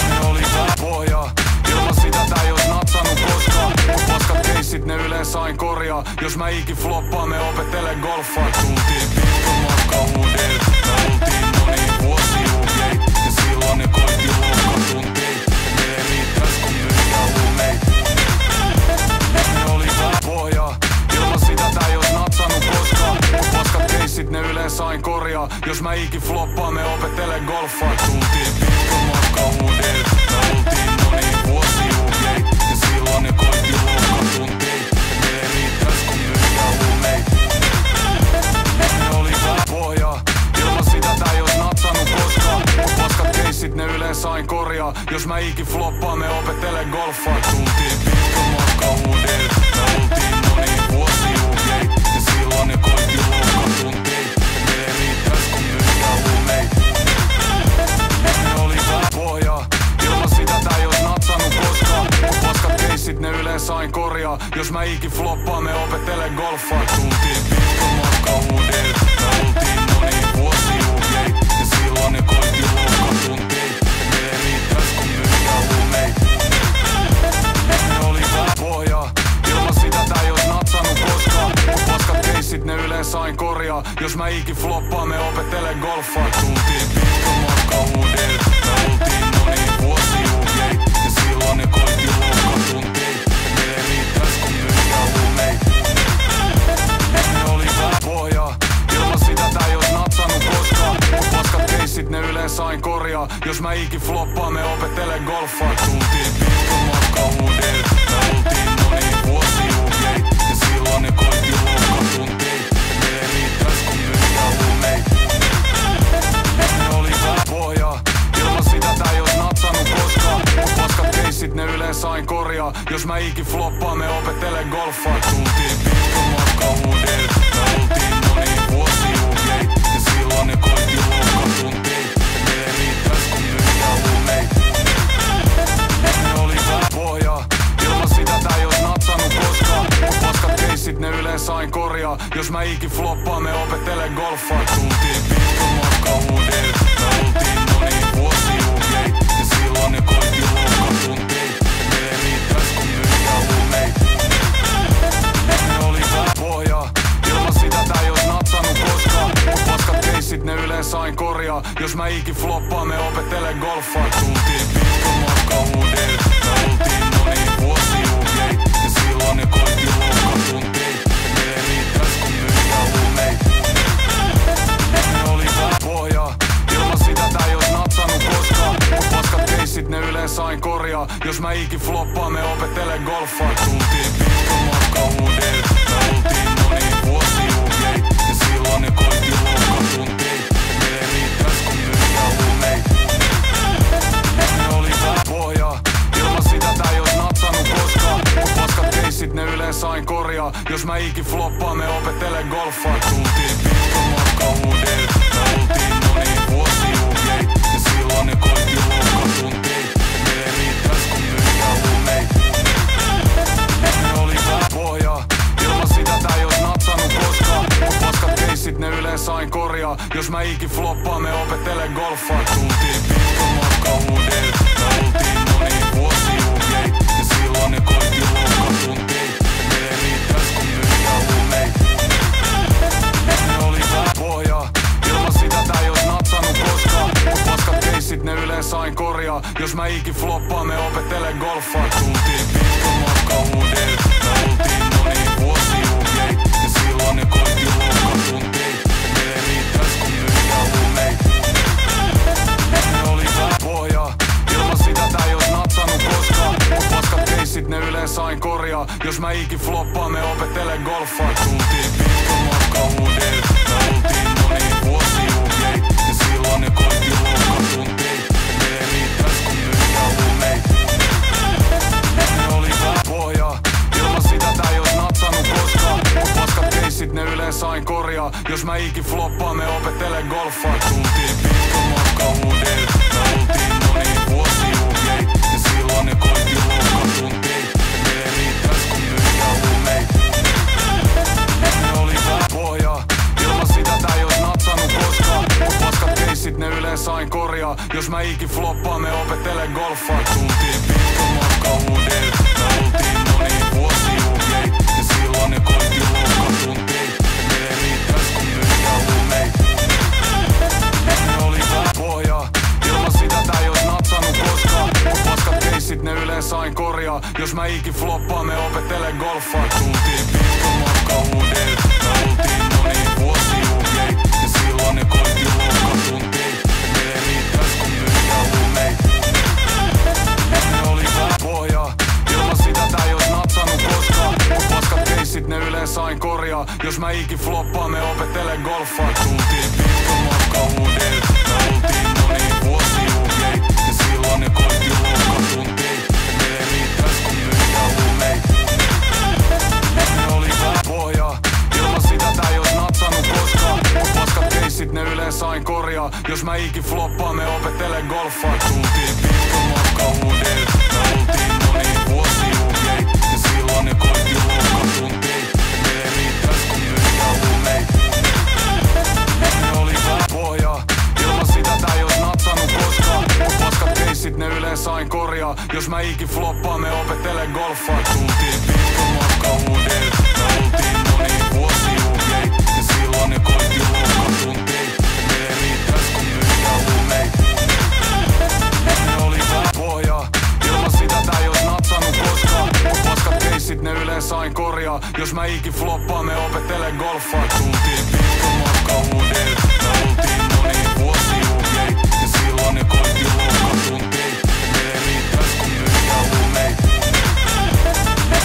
Ne oli vähän pohjaa. Ilman sitä tää ei ois natsannut koskaan. Mut paskat keissit ne yleensä sain korjaa. Jos mä ikin floppaan, me opettelen golfaa. Tultiin pitkän matka uudelle. Me oltiin moni vuosi UG. Ja silloin ne koitti loukkatuntiin. Meille riittäis kun myydään huumeita. Ne oli vähän pohjaa. Ilman sitä tää ei ois natsannut koskaan. Mut paskat keissit ne yleensä sain korjaa. Jos mä ikin floppaan, me opettelen golfaa. Tultiin pitkän matka uudelle. Me oltiin moni vuosi UG. Ja silloin ne koitti loukkatuntiin. Meille riittäis kun myydään huumeita. Ne oli vähän pohjaa. Ilman sitä tää ei ois natsannut koskaan. Mut paskat keissit ne yleensä sain korjaa. Jos mä ikin floppaan, me opettelen golfaa. Tultiin pitkän matka uudelle. Me oltiin moni vuosi UG. Ja silloin ne koitti loukkatuntiin. Meille riittäis kun myydään huumeita. Ne oli vähän pohjaa. Ilman sitä tää ei ois natsannut koskaan. Mut paskat keissit ne yleensä sain korjaa. Jos mä ikin floppaan, me opettelen golfaa. Tultiin pitkän matka uudelle. Me oltiin moni vuosi UG. Ja silloin ne koitti loukkatuntiin. Meille riittäis kun myydään huumeita. Ne oli vähän pohjaa. Ilman sitä tää ei ois natsannut koskaan. Mut paskat keissit ne yleensä sain korjaa. Jos mä ikin floppaan, me opettelen golfaa. Tultiin pitkän matka uudelle. Me oltiin moni vuosi UG. Ja silloin ne koitti loukkatuntiin. Meille riittäis kun myydään huumeita. Ne oli vähän pohjaa. Ilman sitä tää ei ois natsannut koskaan. Mut paskat keissit ne yleensä sain korjaa. Jos mä ikin floppaan, me opettelen golfaa. Tultiin pitkän matka uudelle. Me oltiin moni vuosi UG. Ja silloin ne koitti loukkatuntiin. Meille riittäis kun myydään huumeita. Ne oli vähän pohjaa. Ilman sitä tää ei ois natsannut koskaan. Mut paskat keissit ne yleensä sain korjaa. Jos mä ikin floppaan, me opettelen golfaa. Tultiin pitkän matka uudelle. Me oltiin moni vuosi UG. Ja silloin ne koitti loukkatuntiin. Meille riittäis kun myydään huumeita. Ne oli vähän pohjaa. Ilman sitä tää ei ois natsannut koskaan. Mut paskat keissit ne yleensä sain korjaa. Jos mä ikin floppaan, me opettelen golfaa. Tultiin pitkän matka uudelle. Me oltiin opettelen golfaa. Tultiin pitkän matkan uudelle, me oltiin moni vuosi juhliin. Ja silloin ne koitti loukkatuntiin, me ei riittäis kun myydään huumeet. Ne oli vähän pohjaa, ilman sitä tää ei ois natsannut koskaan. Mut paskat keissit ne yleensä aina korjaa. Jos mä ikin floppaan, me opettelen golfaa. Tultiin pitkän matkan uudelle, me oltiin moni vuosi juhliin. Ja silloin ne koitti loukkatuntiin, me ei riittäis kun myydään huumeet. Ne oli vähän pohjaa, ilman sitä tää ei ois natsannut koskaan. Mut paskat keissit ne yleensä aina korjaa. Jos mä ikin floppaan, me opettelen golfaa. Tultiin pitkän matkan uudelle, me oltiin moni vuosi juhliin. Ja silloin ne koitti loukkatuntiin, me ei riittäis kun myydään huumeet. Ne oli vähän pohjaa, ilman sitä tää ei ois natsannut koskaan. Mut paskat keissit ne yleensä aina korjaa. Jos mä ikin floppaan, me opettelen golfaa. Tultiin pitkän matkan uudelle, me oltiin moni vuosi juhliin. Ja silloin ne koitti loukkatuntiin, me ei riittäis kun myydään huumeet. Ne oli vähän pohjaa, ilman sitä tää ei ois natsannut koskaan. Mut paskat keissit ne yleensä aina korjaa. Jos mä ikin floppaan, me opettelen golfaa. Tultiin pitkän matkan uudelle, me oltiin moni vuosi juhliin. Ja silloin ne koitti loukkatuntiin, me ei riittäis kun myydään huumeet. Ne oli vähän pohjaa, ilman sitä tää ei ois natsannut koskaan. Mut paskat keissit ne yleensä aina korjaa. Jos mä ikin floppaan, me opettelen golfaa. Tultiin pitkän matkan uudelle, me oltiin moni vuosi juhliin. Ja silloin ne koitti loukkatuntiin, me ei riittäis kun myydään huumeet. Ne oli vähän pohjaa, ilman sitä tää ei ois natsannut koskaan. Mut paskat keissit ne yleensä aina korjaa. Jos mä ikin floppaan, me opettelen golfaa. Tultiin pitkän matkan uudelle, me oltiin moni vuosi juhliin. Ja silloin ne koitti loukkatuntiin, me ei riittäis kun myydään huumeet. Ne oli vähän pohjaa, ilman sitä tää ei ois natsannut koskaan. Mut paskat keissit ne yleensä aina korjaa. Jos mä ikin floppaan, me opettelen golfaa. Tultiin pitkän matkan uudelle, me oltiin moni vuosi juhliin. Ja silloin ne koitti loukkatuntiin, me ei riittäis kun myydään huumeet. Ne oli vähän pohjaa, ilman sitä tää ei ois natsannut koskaan. Mut paskat keissit ne yleensä aina korjaa. Jos mä ikin floppaan, me opettelen golfaa. Tultiin pitkän matkan uudelle, me oltiin moni vuosi juhliin. Ja silloin ne koitti loukkatuntiin, me ei riittäis kun myydään huumeet. Ne oli vähän pohjaa, ilman sitä tää ei ois natsannut koskaan. Mut paskat keissit ne yleensä aina korjaa. Jos mä ikin floppaan, me opettelen golfaa. Tultiin pitkän matkan uudelle, me oltiin moni vuosi juhliin. Ja silloin ne koitti loukkatuntiin, me ei riittäis kun myydään huumeet. Ne oli vähän pohjaa, ilman sitä tää ei ois natsannut koskaan. Mut paskat keissit ne yleensä aina korjaa. Jos mä ikin floppaan, me opettelen golfaa. Tultiin pitkän matkan uudelle, me oltiin moni vuosi juhliin. Ja silloin ne koitti loukkatuntiin, me ei riittäis kun myydään huumeet. Ne oli vähän pohjaa, ilman sitä tää ei ois natsannut koskaan. Mut paskat keissit ne yleensä aina korjaa. Jos mä ikin floppaan, me opettelen golfaa. Tultiin pitkän matkan uudelle, me oltiin moni vuosi juhliin. Ja silloin ne koitti loukkatuntiin, me ei riittäis kun myydään huumeet. Ne oli vähän pohjaa, ilman sitä tää ei ois natsannut koskaan. Mut paskat keissit ne yleensä aina korjaa. Jos mä ikin floppaan, me opettelen golfaa. Tultiin pitkän matkan uudelle, me oltiin moni vuosi juhliin. Ja silloin ne koitti loukkatuntiin, me ei riittäis kun myydään huumeet. Ne oli vähän pohjaa, ilman sitä tää ei ois natsannut koskaan. Mut paskat keissit ne yleensä aina korjaa. Jos mä ikin floppaan, me opettelen golfaa. Tultiin pitkän matkan uudelle, me oltiin moni vuosi juhliin. Ja silloin ne koitti loukkatuntiin, me ei riittäis kun myydään huumeet.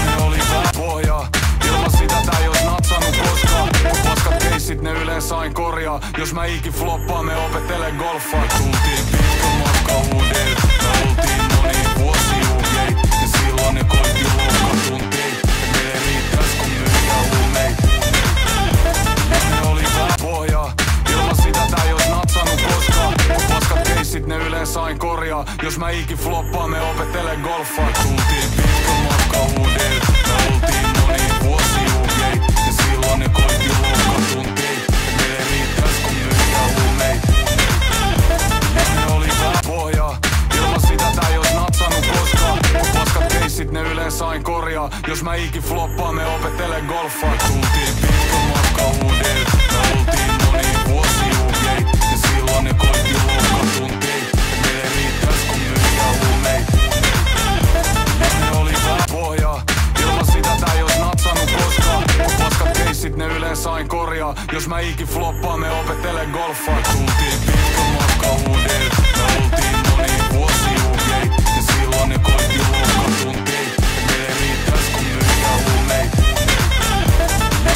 Ne oli vähän pohjaa, ilman sitä tää ei ois natsannut koskaan. Mut paskat keissit ne yleensä aina korjaa. Jos mä ikin floppaan, me opettelen golfaa. Tultiin pitkän matkan uudelle, me oltiin moni vuosi juhliin. Ja silloin ne koitti loukkatuntiin, me ei riittäis kun myydään huumeet. Ne oli vähän pohjaa, ilman sitä tää ei ois natsannut koskaan. Mut paskat keissit ne yleensä aina korjaa. Jos mä ikin floppaan, me opettelen golfaa. Tultiin pitkän matkan uudelle, me oltiin moni vuosi juhliin. Ja silloin ne koitti loukkatuntiin, me mä ikin floppaan, me opettelen golfaa. Tultiin pitkä matka uudelle, me oltiin moni vuosi uhjei. Ja silloin ne koitti loukkatuntiin, meille riittäis kun myyjä huumeita. Ne oli vähän pohjaa, ilman sitä tää ei ois natsannut koskaan. Mut paskat keissit ne yleensä aina korjaa. Jos mä ikin floppaan, me opettelen golfaa. Tultiin pitkä matka uudelle, me oltiin moni vuosi uhjei. Ja silloin ne koitti loukkatuntiin, meille riittäis kun myyjä huumeita.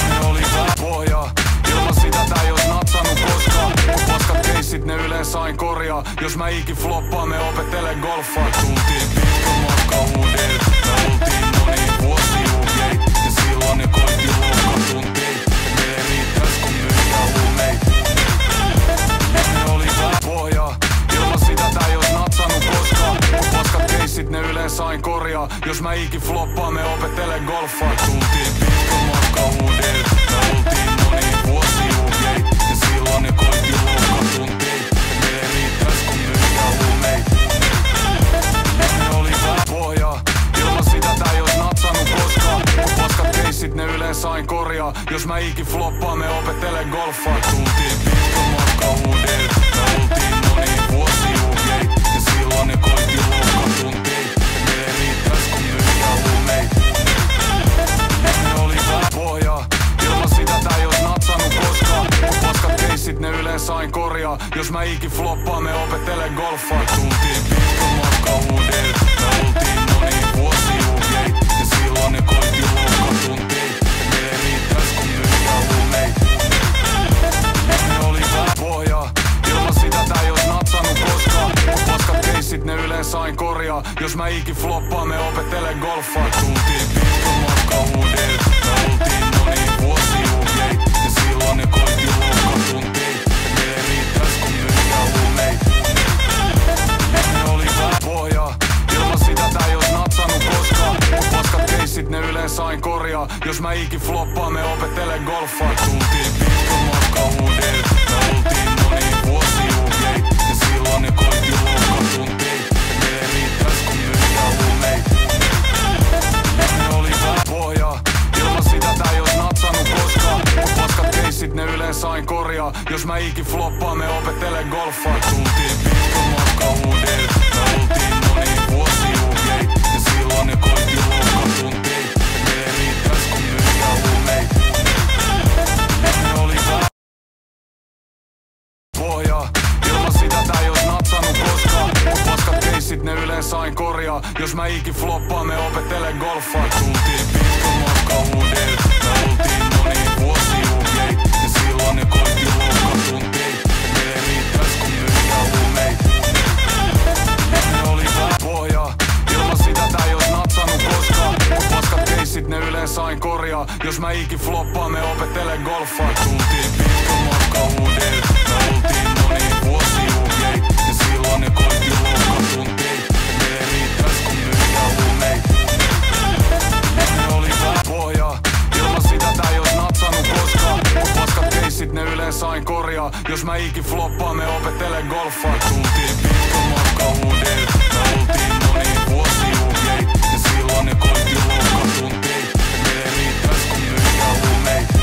Ne oli vähän pohjaa, ilman sitä tää ei ois natsannut koskaan. Mut paskat keissit ne yleensä aina korjaa. Jos mä ikin floppaan, me opettelen golfaa. Tultiin pitkä matka uudelle, me oltiin moni vuosi uhjei. Ja silloin ne koitti loukkatuntiin, meille riittäis kun myyjä huumeita. Ne oli vähän pohjaa, ilman sitä tää ei ois natsannut koskaan. Mut paskat keissit ne yleensä aina korjaa. Jos mä ikin floppaan, me opettelen golfaa. Tultiin pitkä matka uudelle, me oltiin moni vuosi uhjei. Ja silloin ne koitti loukkatuntiin, meille riittäis kun myyjä huumeita. Ne oli vähän pohjaa, ilman sitä tää ei ois natsannut koskaan. Mut paskat keissit ne yleensä aina korjaa. Jos mä ikin floppaan, me opettelen golfaa. Tultiin pitkä matka uudelle, me oltiin moni vuosi uhjei. Ja silloin ne koitti loukkatuntiin, meille riittäis kun myyjä huumeita. Ne oli vähän pohjaa, ilman sitä tää ei ois natsannut koskaan. Mut paskat keissit ne yleensä aina korjaa. Jos mä ikin floppaan, me opettelen golfaa. Tultiin pitkä matka uudelle, me oltiin moni vuosi uhjei. Ja silloin ne koitti loukkatuntiin, meille riittäis kun myyjä huumeita. Ne oli vähän pohjaa, ilman sitä tää ei ois natsannut koskaan. Mut paskat keissit ne yleensä aina korjaa. Jos mä ikin floppaan, me opettelen golfaa. Tultiin pitkä matka uudelle, me oltiin moni vuosi uhjei. Ja silloin ne koitti loukkatuntiin, meille riittäis kun myyjä huumeita. Ne oli vähän pohjaa, ilman sitä tää ei ois natsannut koskaan. Mut paskat keissit ne yleensä aina korjaa. Jos mä ikin floppaan, me opettelen golfaa. Tultiin pitkä matka uudelle, me oltiin moni vuosi uhjei. Ja silloin ne koitti loukkatuntiin, meille riittäis kun myyjä huumeita. Ne oli vähän pohjaa, ilman sitä tää ei ois natsannut koskaan. Mut paskat keissit ne yleensä aina korjaa. Jos mä ikin floppaan, me opettelen golfaa. Tultiin pitkä matka uudelle, me oltiin moni vuosi uhjei. Ja silloin ne koitti loukkatuntiin, meille riittäis kun myyjä huumeita. Ne oli vähän pohjaa, ilman sitä tää ei ois natsannut koskaan. Mut paskat keissit ne yleensä aina korjaa. Jos mä ikin floppaan, me opettelen golfaa. Tultiin pitkä matka uudelle, me oltiin moni vuosi uhjei. Ja silloin ne koitti loukkatuntiin, meille riittäis kun myyjä huumeita. Ne oli vähän pohjaa, ilman sitä tää ei ois natsannut koskaan. Mut paskat keissit ne yleensä aina korjaa. Jos mä ikin floppaan, me opettelen golfaa. Tultiin pitkä matka uudelle, me oltiin moni vuosi uhjei. Ja silloin ne koitti loukkatuntiin, meille riittäis kun myyjä huumeita. Ne oli vähän pohjaa, ilman sitä tää ei ois natsannut koskaan. Mut paskat keissit ne yleensä aina korjaa. Jos mä ikin floppaan, me opettelen golfaa. Tultiin pitkä matka uudelle, me oltiin moni vuosi uhjei. Ja silloin ne koitti loukkatuntiin, meille riittäis kun myyjä huumeita.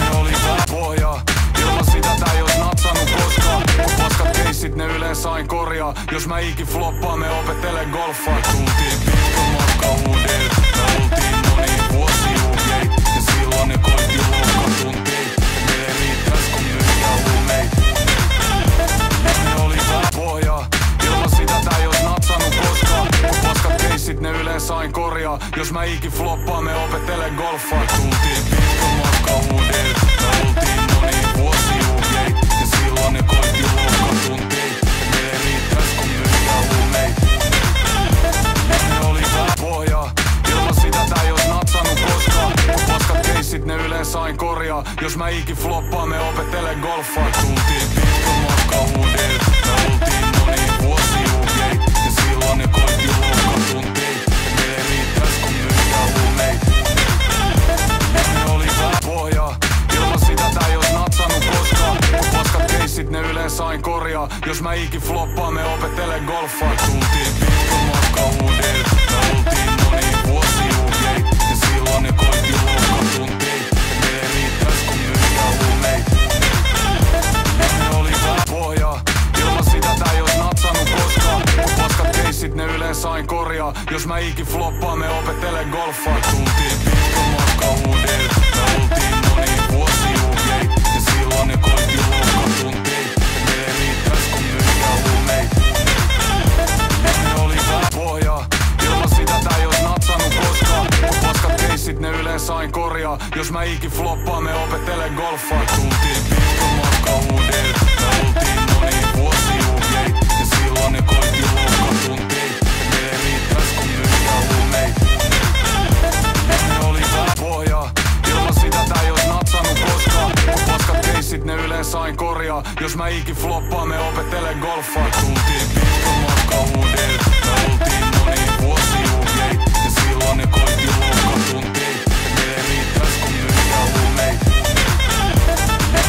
Ne oli vähän pohjaa, ilman sitä tää ei ois natsannut koskaan. Mut paskat keissit ne yleensä aina korjaa. Jos mä ikin floppaan, me opettelen golfaa. Tultiin pitkä matka uudelle, me oltiin moni vuosi uhjei. Ja silloin ne koitti loukkatuntiin, meille riittäis kun myyjä huumeita. Ne oli vähän pohjaa, ilman sitä tää ei ois natsannut koskaan. Mut paskat keissit ne yleensä aina korjaa. Jos mä ikin floppaan, me opettelen golfaa. Tultiin pitkä matka uudelle, me oltiin moni vuosi uhjei. Ja silloin ne koitti loukkatuntiin, meille riittäis kun myyjä huumeita. Ne oli vähän pohjaa, ilman sitä tää ei ois natsannut koskaan. Mut paskat keissit ne yleensä aina korjaa. Jos mä ikin floppaan, me opettelen golfaa. Tultiin pitkä matka uudelle, me oltiin moni vuosi uhjei. Ja silloin ne koitti loukkatuntiin, meille riittäis kun myyjä huumeita. Ne oli vähän pohjaa, ilman sitä tää ei ois natsannut koskaan. Mut paskat keissit ne yleensä aina korjaa. Jos mä ikin floppaan, me opettelen golfaa. Tultiin pitkä matka uudelle, me oltiin moni vuosi uhjei. mä ikin floppaan, me opettelen golfaa. Tultiin pitkä matka uudelle, me oltiin moni vuosi UJ. Ja silloin ne koitti loukkatuntiin, ne ei riittäis kun myydään huumeita. Ne oli vähän pohjaa, ilman sitä tää ei ois natsannut koskaan. Mut paskat keissit ne yleensä aina korjaa. Jos mä ikin floppaan, me opettelen golfaa. Tultiin pitkä matka uudelle, me oltiin moni vuosi UJ. Ja silloin ne koitti loukkatuntiin, ne ei riittäis kun myydään huumeita. Ne oli vähän pohjaa, ilman sitä tää ei ois natsannut koskaan. Mut paskat keissit ne yleensä aina korjaa. Jos mä ikin floppaan, me opettelen golfaa. Tultiin pitkä matka uudelle, me oltiin moni vuosi UJ. Ja silloin ne koitti loukkatuntiin, ne ei riittäis kun myydään huumeita.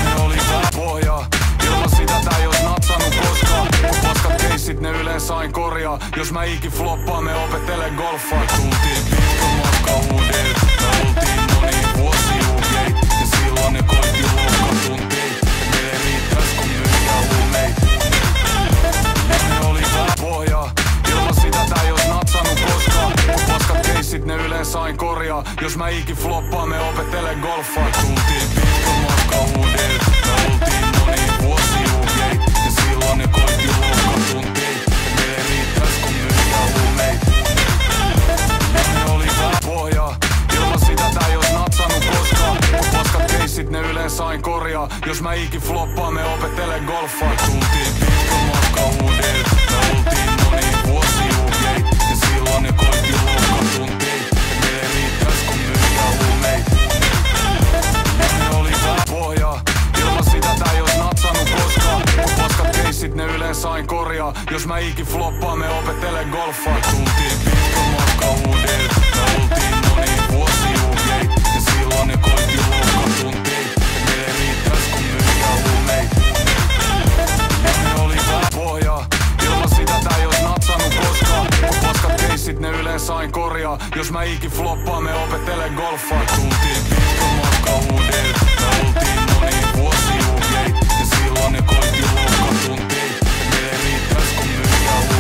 Ne oli vähän pohjaa, ilman sitä tää ei ois natsannut koskaan. Mut paskat keissit ne yleensä aina korjaa. Jos mä ikin floppaan, me opettelen golfaa. Tultiin pitkä matka uudelle, me oltiin moni vuosi UJ. Ja silloin ne koitti loukkatuntiin, ne ei riittäis kun myydään huumeita. Ne oli vähän pohjaa, ilman sitä tää ei ois natsannut koskaan. Mut paskat keissit ne yleensä aina korjaa. Jos mä ikin floppaan, me opettelen golfaa. Tultiin pitkä matka uudelle, me oltiin moni vuosi UJ. Ja silloin ne koitti loukkatuntiin, ne ei riittäis kun myydään huumeita. Ne oli vähän pohjaa, ilman sitä tää ei ois natsannut koskaan. Mut paskat keissit ne yleensä aina korjaa. Jos mä ikin floppaan, me opettelen golfaa. Tultiin pitkä matka uudelle, me oltiin moni vuosi UJ. Ja silloin ne koitti loukkatuntiin, ne ei riittäis kun myydään huumeita. Ne oli vähän pohjaa, ilman sitä tää ei ois natsannut koskaan. Mut paskat keissit ne yleensä aina korjaa. Jos mä ikin floppaan, me opettelen golfaa. Tultiin pitkä matka uudelle, me oltiin moni vuosi UJ. Ja silloin ne koitti loukkatuntiin, ne ei riittäis kun myydään huumeita. Ne oli vähän pohjaa, ilman sitä tää ei ois natsannut koskaan. Mut paskat keissit ne yleensä aina korjaa. Jos mä ikin floppaan, me opettelen golfaa. Tultiin pitkä matka uudelle, me oltiin moni vuosi UJ. Ja silloin ne koitti loukkatuntiin, ne ei riittäis kun myydään huumeita.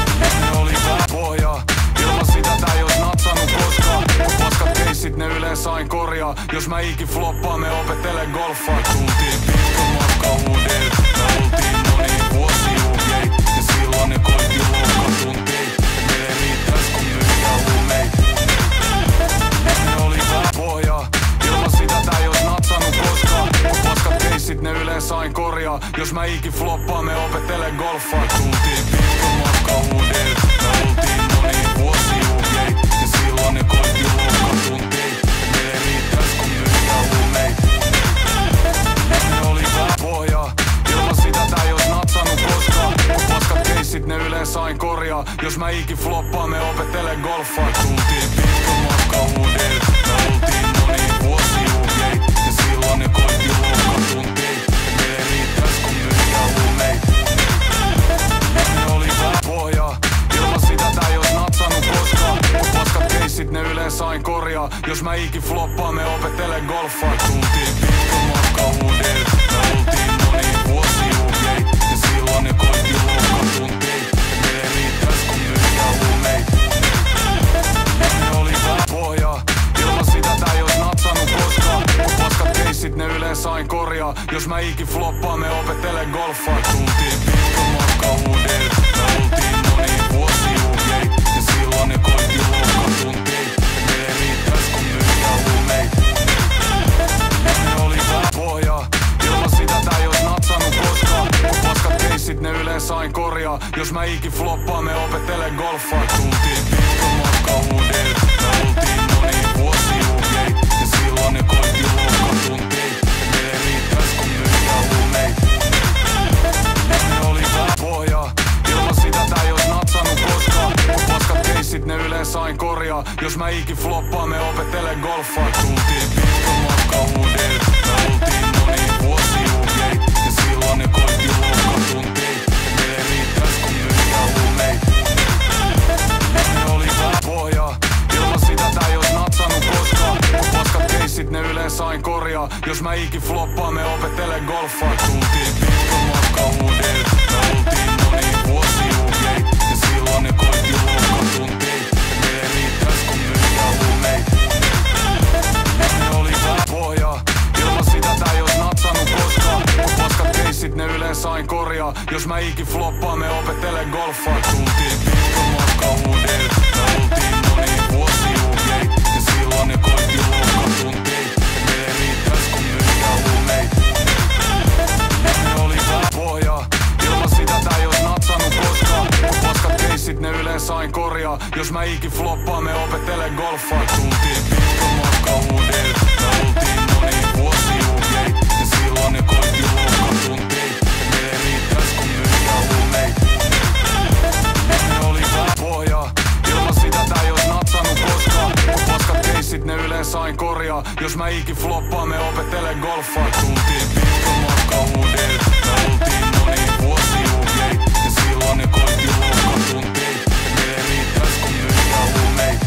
Ne oli vähän pohjaa, ilman sitä tää ei ois natsannut koskaan. Mut paskat keissit ne yleensä aina korjaa. Jos mä ikin floppaan, me opettelen golfaa. Tultiin pitkä matka uudelle, me oltiin moni vuosi UJ. Ja silloin ne koitti loukkatuntiin, ne ei riittäis kun myydään huumeita. Ne oli vähän pohjaa, ilman sitä tää ei ois natsannut koskaan. Mut paskat keissit ne yleensä aina korjaa. Jos mä ikin floppaan, me opettelen golfaa. Tultiin pitkä matka uudelle, me oltiin moni vuosi UJ. Ja silloin ne koitti loukkatuntiin, ne ei riittäis kun myydään huumeita. Ne oli vähän pohjaa, ilman sitä tää ei ois natsannut koskaan. Mut paskat keissit ne yleensä aina korjaa. Jos mä ikin floppaan, me opettelen golfaa. Tultiin pitkä matka uudelle, me oltiin moni vuosi UJ. Ja silloin ne koitti loukkatuntiin, ne ei riittäis kun myydään huumeita. Ne oli vähän pohjaa, ilman sitä tää ei ois natsannut koskaan. Mut paskat keissit ne yleensä aina korjaa. Jos mä ikin floppaan, me opettelen golfaa. Tultiin pitkä matka uudelle, me oltiin moni vuosi UJ. Ja silloin ne koitti loukkatuntiin, ne ei riittäis kun myydään huumeita. Ne oli vähän pohjaa, ilman sitä tää ei ois natsannut koskaan. Mut paskat keissit ne yleensä aina korjaa. Jos mä ikin floppaan, me opettelen golfaa. Tultiin pitkä matka uudelle, me oltiin moni vuosi UJ. Ja silloin ne koitti loukkatuntiin, ne ei riittäis kun myydään huumeita. Ne oli vähän pohjaa, ilman sitä tää ei ois natsannut koskaan. Mut paskat keissit ne yleensä aina korjaa. Jos mä ikin floppaan, me opettelen golfaa. Tultiin pitkä matka uudelle, me oltiin moni vuosi UJ. Ja silloin ne koitti loukkatuntiin, ne ei riittäis kun myydään huumeita. Ne oli vähän pohjaa, ilman sitä tää ei ois natsannut koskaan. Mut paskat keissit ne yleensä aina korjaa. Jos mä ikin floppaan, me opettelen golfaa. Tultiin pitkä matka uudelle, me oltiin moni vuosi UJ. Ja silloin ne koitti loukkatuntiin, ne ei riittäis kun myydään huumeita. Ne oli vähän pohjaa, ilman sitä tää ei ois natsannut koskaan. Mut paskat keissit ne yleensä aina korjaa. Jos mä ikin floppaan, me opettelen golfaa. Tultiin pitkä matka uudelle, me oltiin moni vuosi UJ. Ja silloin ne koitti loukkatuntiin. Jos mä ikin floppaan, me opettelen golfaa. Tultiin pitkän matkan huudel, me oltiin moniin vuosiin uhjei. Ja silloin ne koitti loukkatuntiin. Me ei riittäis kun myyjää huumeita. Ne oli tää pohjaa, ilman sitä tää ei ois natsannut koskaan. Mut paskat keissit ne yleensä aina korjaa. Jos mä ikin floppaan, me opettelen golfaa. Tultiin pitkän matkan huudel, me oltiin moniin vuosiin uhjei. Ja silloin ne koitti loukkatuntiin. Me ei riittäis kun myyjää huumeita. Ne oli tää pohjaa, ilman sitä tää ei ois natsannut koskaan. Mut paskat keissit ne yleensä aina korjaa. Jos mä ikin floppaan, me opettelen golfaa. Tultiin pitkän matkan huudel, me oltiin moniin vuosiin uhjei. Ja silloin ne koitti loukkatuntiin. Me ei riittäis kun myyjää huumeita.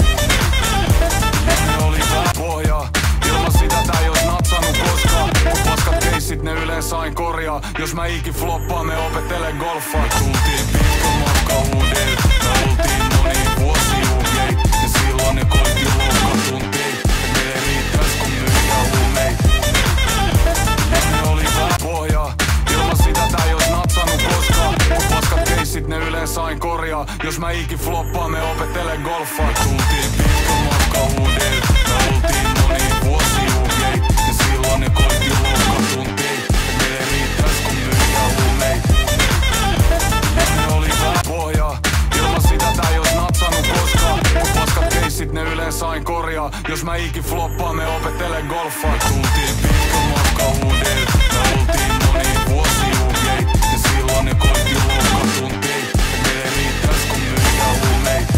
Ne oli tää pohjaa, ilman sitä tää ei ois natsannut koskaan. Mut paskat keissit ne yleensä aina korjaa. Jos mä ikin floppaan, me opettelen golfaa. Tultiin pitkän matkan huudel, me oltiin moniin vuosiin uhjei. Ja silloin ne koitti loukkatuntiin. Me ei riittäis kun myyjää huumeita. Ne oli tää pohjaa, ilman sitä tää ei ois natsannut koskaan. Mut paskat keissit ne yleensä aina korjaa. Jos mä ikin floppaan, me opettelen golfaa. Tultiin pitkän matkan huudel, me oltiin moniin vuosiin uhjei. Ja silloin ne koitti loukkatuntiin. Me ei riittäis kun myyjää huumeita. Ne oli tää pohjaa, ilman sitä tää ei ois natsannut koskaan. Mut paskat keissit ne yleensä aina korjaa. Jos mä ikin floppaan, me opettelen golfaa. Tultiin pitkän matkan huudel, me oltiin moniin vuosiin uhjei. Ja silloin ne koitti loukkatuntiin. Me ei riittäis kun myyjää huumeita.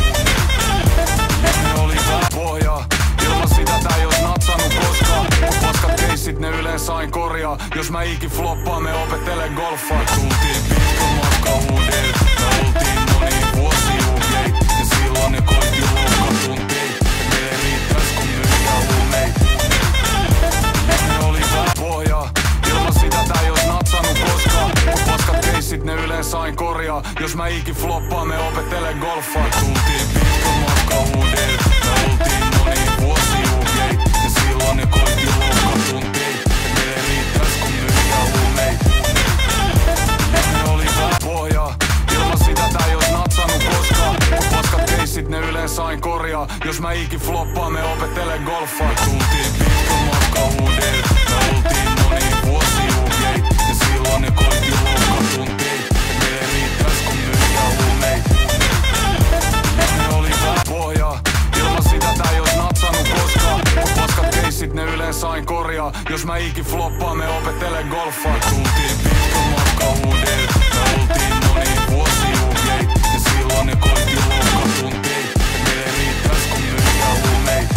Ne oli tää pohjaa, ilman sitä tää ei ois natsannut koskaan. Mut paskat keissit ne yleensä aina korjaa. Jos mä ikin floppaan, me opettelen golfaa. Tultiin pitkän matkan huudel, me oltiin moniin vuosiin uhjei. Ja silloin ne koitti loukkatuntiin. Me ei riittäis kun myyjää huumeita. Ne oli tää pohjaa, ilman sitä tää ei ois natsannut koskaan. Mut paskat keissit ne yleensä aina korjaa. Jos mä ikin floppaan, me opettelen golfaa. Tultiin pitkän matkan huudel, me oltiin moniin vuosiin uhjei. Ja silloin ne koitti loukkatuntiin. Me ei riittäis kun myyjää huumeita. Ne oli tää pohjaa, ilman sitä tää ei ois natsannut koskaan. Mut paskat keissit ne yleensä aina korjaa. Jos mä ikin floppaan, me opettelen golfaa. Tultiin pitkän matkan huudel, me oltiin moniin vuosiin uhjei. Ja silloin ne koitti loukkatuntiin. Me ei riittäis kun myyjää huumeita. Ne oli tää pohjaa, ilman sitä tää ei ois natsannut koskaan. Mut paskat keissit ne yleensä aina korjaa. Jos mä ikin floppaan, me opettelen golfaa. Tultiin pitkän matkan huudel, me oltiin moniin vuosiin uhjei. Ja silloin ne koitti loukkatuntiin. Me ei riittäis kun myyjää huumeita.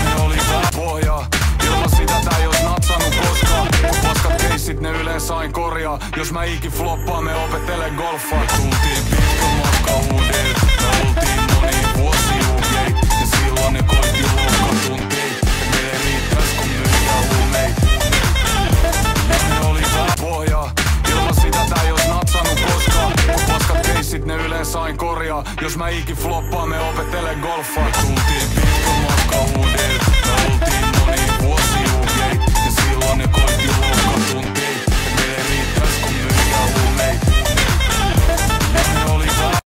Ne oli tää pohjaa, ilman sitä tää ei ois natsannut koskaan. Mut paskat keissit ne yleensä aina korjaa. Jos mä ikin floppaan, me opettelen golfaa. Tultiin pitkän matkan huudel, me oltiin moniin vuosiin uhjei. Ja silloin ne koitti loukkatuntiin. Me ei riittäis kun myyjää huumeita. Ne oli tää pohjaa, ilman sitä tää ei ois natsannut koskaan. Mut paskat keissit ne yleensä aina korjaa. Jos mä ikin floppaan, me opettelen golfaa. Tultiin pitkän matkan huudel, me oltiin moniin vuosiin uhjei. Ja silloin ne koitti loukkatuntiin. Me ei riittäis kun myyjää huumeita. Ne oli tää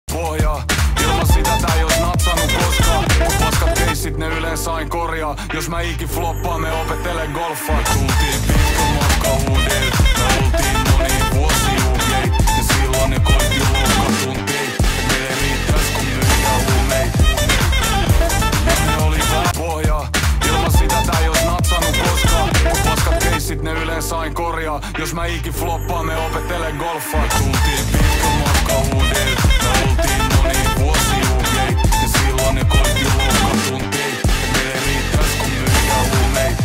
pohjaa, ilman sitä tää ei ois natsannut koskaan. Mut paskat keissit ne yleensä aina korjaa. Jos mä ikin floppaan, me opettelen golfaa. Tultiin pitkän matkan huudel, me oltiin moniin vuosiin uhjei. Ja silloin ne koitti loukkatuntiin. Me ei riittäis kun myyjää huumeita. Ne oli tää pohjaa, ilman sitä tää ei ois natsannut koskaan. Mut paskat keissit ne yleensä aina korjaa. Jos mä ikin floppaan, me opettelen golfaa. Tultiin pitkän matkan huudel, me oltiin moniin vuosiin uhjei. Ja silloin ne koitti loukkatuntiin. Me ei riittäis kun myyjää huumeita.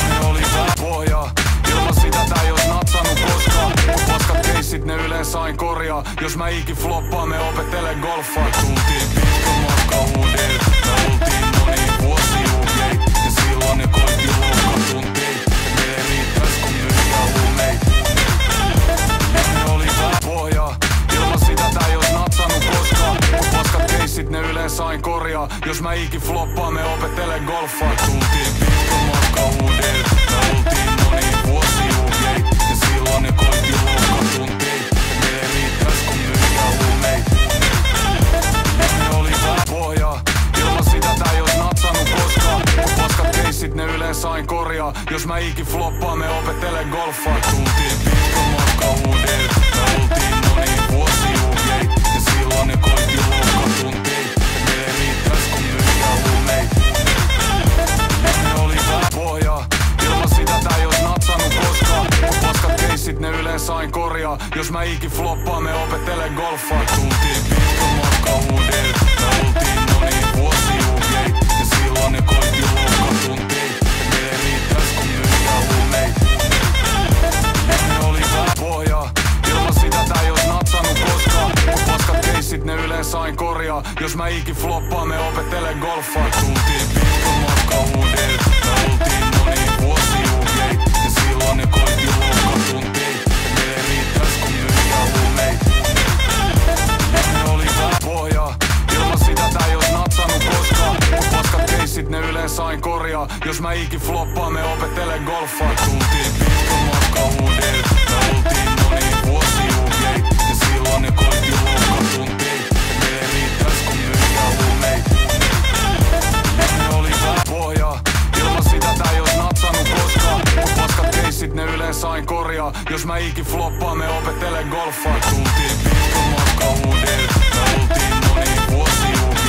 Ne oli tää pohjaa, ilman sitä tää ei ois natsannut koskaan. Mut paskat keissit ne yleensä aina korjaa. Jos mä ikin floppaan, me opettelen golfaa. Tultiin pitkän matkan huudel, me oltiin moniin vuosiin uhjei. Ja silloin ne koitti loukkatuntiin. Me ei riittäis kun myyjää huumeita. Ne korjaa. Jos mä ikin floppaan, me opettelen golfaa. Tultiin pitkän matkan uudelle. Me oltiin moni vuosi UJ. Ja silloin ne koitti loukkatuntiin. Meille riittäis kun myydään huumeita. Ne oli vähän pohjaa. Ilman sitä tää ei ois natsannut koskaan. Paskat keissit ne yleensä aina korjaa. Jos mä ikin floppaan, me opettelen golfaa. Tultiin pitkän matkan uudelle. Me oltiin moni vuosi UJ. Ja silloin ne koitti loukkatuntiin. Meille riittäis kun myydään huumeita. Ne oli vähän pohjaa. Ilman sitä tää ei ois natsannut koskaan. Paskat keissit ne yleensä aina korjaa. Jos mä ikin floppaan, me opettelen golfaa. Tultiin pitkän matkan uudelle. Me oltiin moni vuosi UJ. Ja silloin ne koitti loukkatuntiin. Meille riittäis kun myydään huumeita. Ne oli vähän pohjaa. Ilman sitä tää ei ois natsannut koskaan. Paskat keissit ne yleensä aina korjaa. Jos mä ikin floppaan, me opettelen golfaa. Tultiin pitkän matkan uudelle. Me oltiin moni vuosi UJ. Ja silloin ne koitti loukkatuntiin. Meille riittäis kun myydään huumeita. Ne oli vähän pohjaa. Ilman sitä tää ei ois natsannut koskaan. Paskat keissit ne yleensä aina korjaa. Jos mä ikin floppaan, me opettelen golfaa. Tultiin pitkän matkan uudelle. Me oltiin moni vuosi UJ.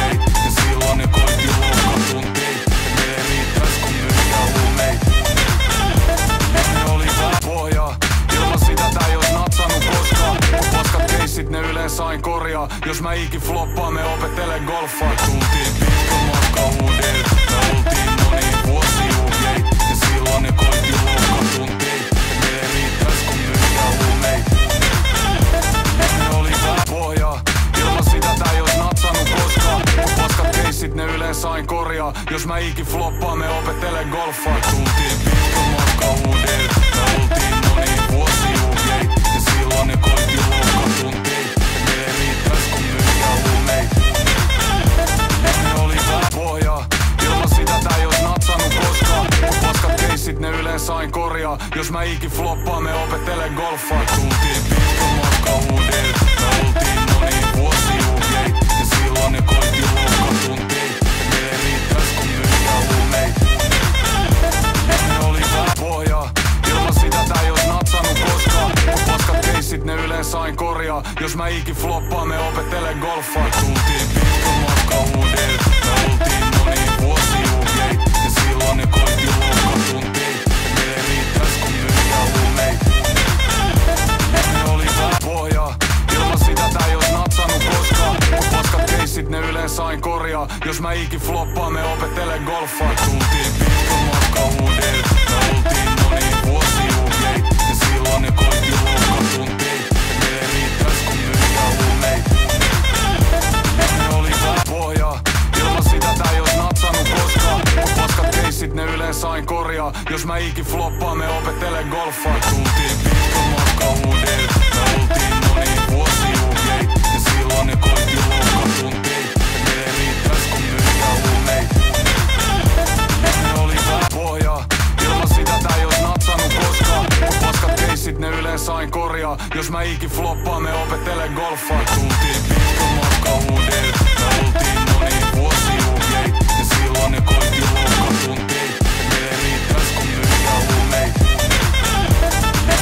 Ja silloin ne koitti loukkatuntiin. Meille riittäis kun myydään huumeita. Ne oli vähän pohjaa. Ilman sitä tää ei ois natsannut koskaan. Paskat keissit ne yleensä aina korjaa. Jos mä ikin floppaan, me opettelen golfaa. Tultiin pitkän matkan uudelle. Me oltiin moni vuosi UJ. Ja silloin ne koitti loukkatuntiin. Meille riittäis kun myydään huumeita. Ne oli vähän pohjaa. Ilman sitä tää ei ois natsannut koskaan. Paskat keissit ne yleensä aina korjaa. Jos mä ikin floppaan, me opettelen golfaa. Tultiin pitkän matkan uudelle. Me oltiin moni vuosi UJ. Ja silloin ne koitti loukkatuntiin. Meille riittäis kun myydään huumeita. Ne oli vähän pohjaa. Ilman sitä tää ei ois natsannut koskaan. Paskat keissit ne yleensä aina korjaa. Jos mä ikin floppaan, me opettelen golfaa. Tultiin pitkän matkan uudelle. Me oltiin moni vuosi UJ. Ja silloin ne koitti loukkatuntiin. Meille riittäis kun myydään huumeita. Ne oli vähän pohjaa. Ilman sitä tää ei ois natsannut koskaan. Paskat keissit ne yleensä aina korjaa. Jos mä ikin floppaan, me opettelen golfaa. Tultiin pitkän matkan uudelle. Me oltiin moni vuosi UJ. Ja silloin ne koitti loukkatuntiin. Meille riittäis kun myydään huumeita. Ne oli vähän pohjaa. Ilman sitä tää ei ois natsannut koskaan. Paskat keissit ne yleensä aina korjaa. Jos mä ikin floppaan, me opettelen golfaa. Tultiin pitkän matkan uudelle. Me oltiin moni vuosi UJ. Ja silloin ne koitti loukkatuntiin. Meille riittäis kun myydään huumeita. Ne oli vähän pohjaa. Ilman sitä tää ei ois natsannut koskaan. Paskat keissit ne yleensä aina korjaa. Jos mä ikin floppaan, me opettelen golfaa. Tultiin pitkän matkan uudelle. Me oltiin moni vuosi UJ. Ja silloin ne koitti loukkatuntiin. Meille riittäis kun myydään huumeita. Ne oli vähän pohjaa. Ilman sitä tää ei ois natsannut koskaan. Paskat keissit ne yleensä aina korjaa. Jos mä ikin floppaan, me opettelen golfaa. Tultiin pitkän matkan uudelle. Me oltiin moni vuosi UJ. Ja silloin ne koitti loukkatuntiin. Meille riittäis kun myydään huumeita.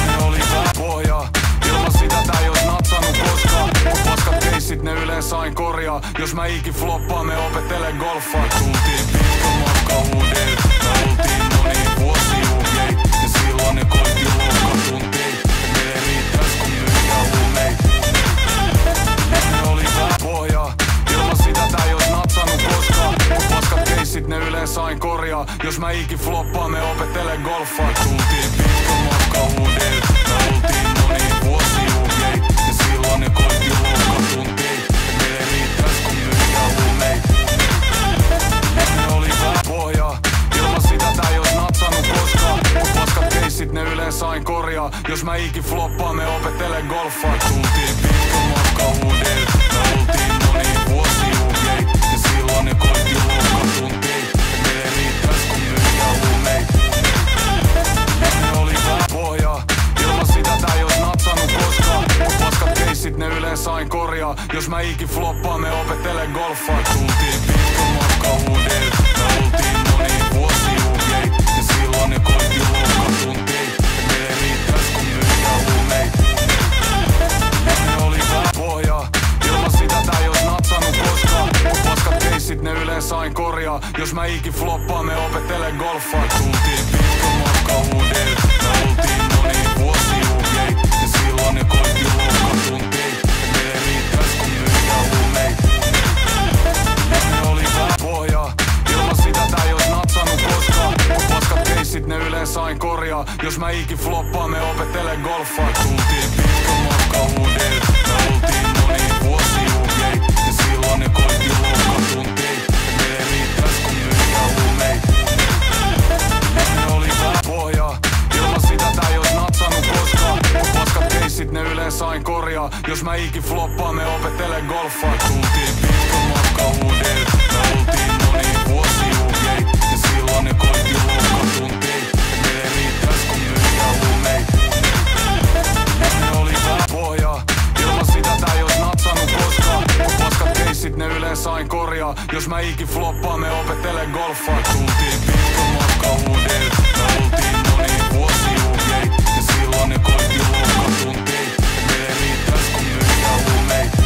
Ne oli vähän pohjaa. Ilman sitä tää ei ois natsannut koskaan. Paskat keissit ne yleensä aina korjaa. Jos mä ikin floppaan, me opettelen golfaa. Tultiin pitkän matkan uudelle. Me oltiin moni vuosi UJ. Ja silloin ne koitti loukkatuntiin. Meille riittäis kun myydään huumeita. Ne oli vähän pohjaa. Ilman sitä tää ei ois natsannut koskaan. Paskat keissit ne yleensä aina korjaa. Jos mä ikin floppaan, me opettelen golfaa. Tultiin pitkän matkan uudelle. Me oltiin moni vuosi UJ. Ja silloin ne koitti loukkatuntiin. Meille riittäis kun myydään huumeita. Ne oli vähän pohjaa. Ilman sitä tää ei ois natsannut koskaan. Paskat keissit ne yleensä aina korjaa. Jos mä ikin floppaan, me opettelen golfaa. Tultiin pitkän matkan uudelle. Me oltiin moni vuosi UJ. Ja silloin ne koitti loukkatuntiin. Meille riittäis kun myydään huumeita. Ne oli vähän pohjaa. Ilman sitä tää ei ois natsannut koskaan. Paskat keissit ne yleensä aina korjaa. Jos mä ikin floppaan, me opettelen golfaa. Tultiin pitkän matkan uudelle. Me oltiin moni vuosi UJ. Ja silloin ne koitti opettele golfaa. Tultiin pitkä matka uudelle, me oltiin moni vuosi uhjei. Ja silloin ne koitti loukkatuntiin, ne ei riittäis kun myyjää huumeita. Ne oli vähän pohjaa, ilman sitä tää ei ois natsannut koskaan. Mut paskat keissit ne yleensä aina korjaa. Jos mä ikin floppaan, me opettele golfaa. Tultiin pitkä matka uudelle, me oltiin moni vuosi uhjei. Ja silloin ne koitti loukkatuntiin, ne ei riittäis kun myyjää huumeita. Ne oli vähän pohjaa, ilman sitä tää ei ois natsannut koskaan. Mut paskat keissit ne yleensä aina korjaa. Jos mä ikin floppaan, me opettele golfaa. Tultiin pitkä matka uudelle, me oltiin moni vuosi uhjei. Ja silloin ne koitti loukkatuntiin, ne ei riittäis kun myyjää huumeita. Ne oli vähän pohjaa, ilman sitä tää ei ois natsannut koskaan. Mut paskat keissit ne yleensä aina korjaa. Jos mä ikin floppaan, me opettele golfaa. Tultiin pitkä matka uudelle, me oltiin moni vuosi uhjei. Ja silloin ne koitti loukkatuntiin, ne ei riittäis kun myyjää huumeita.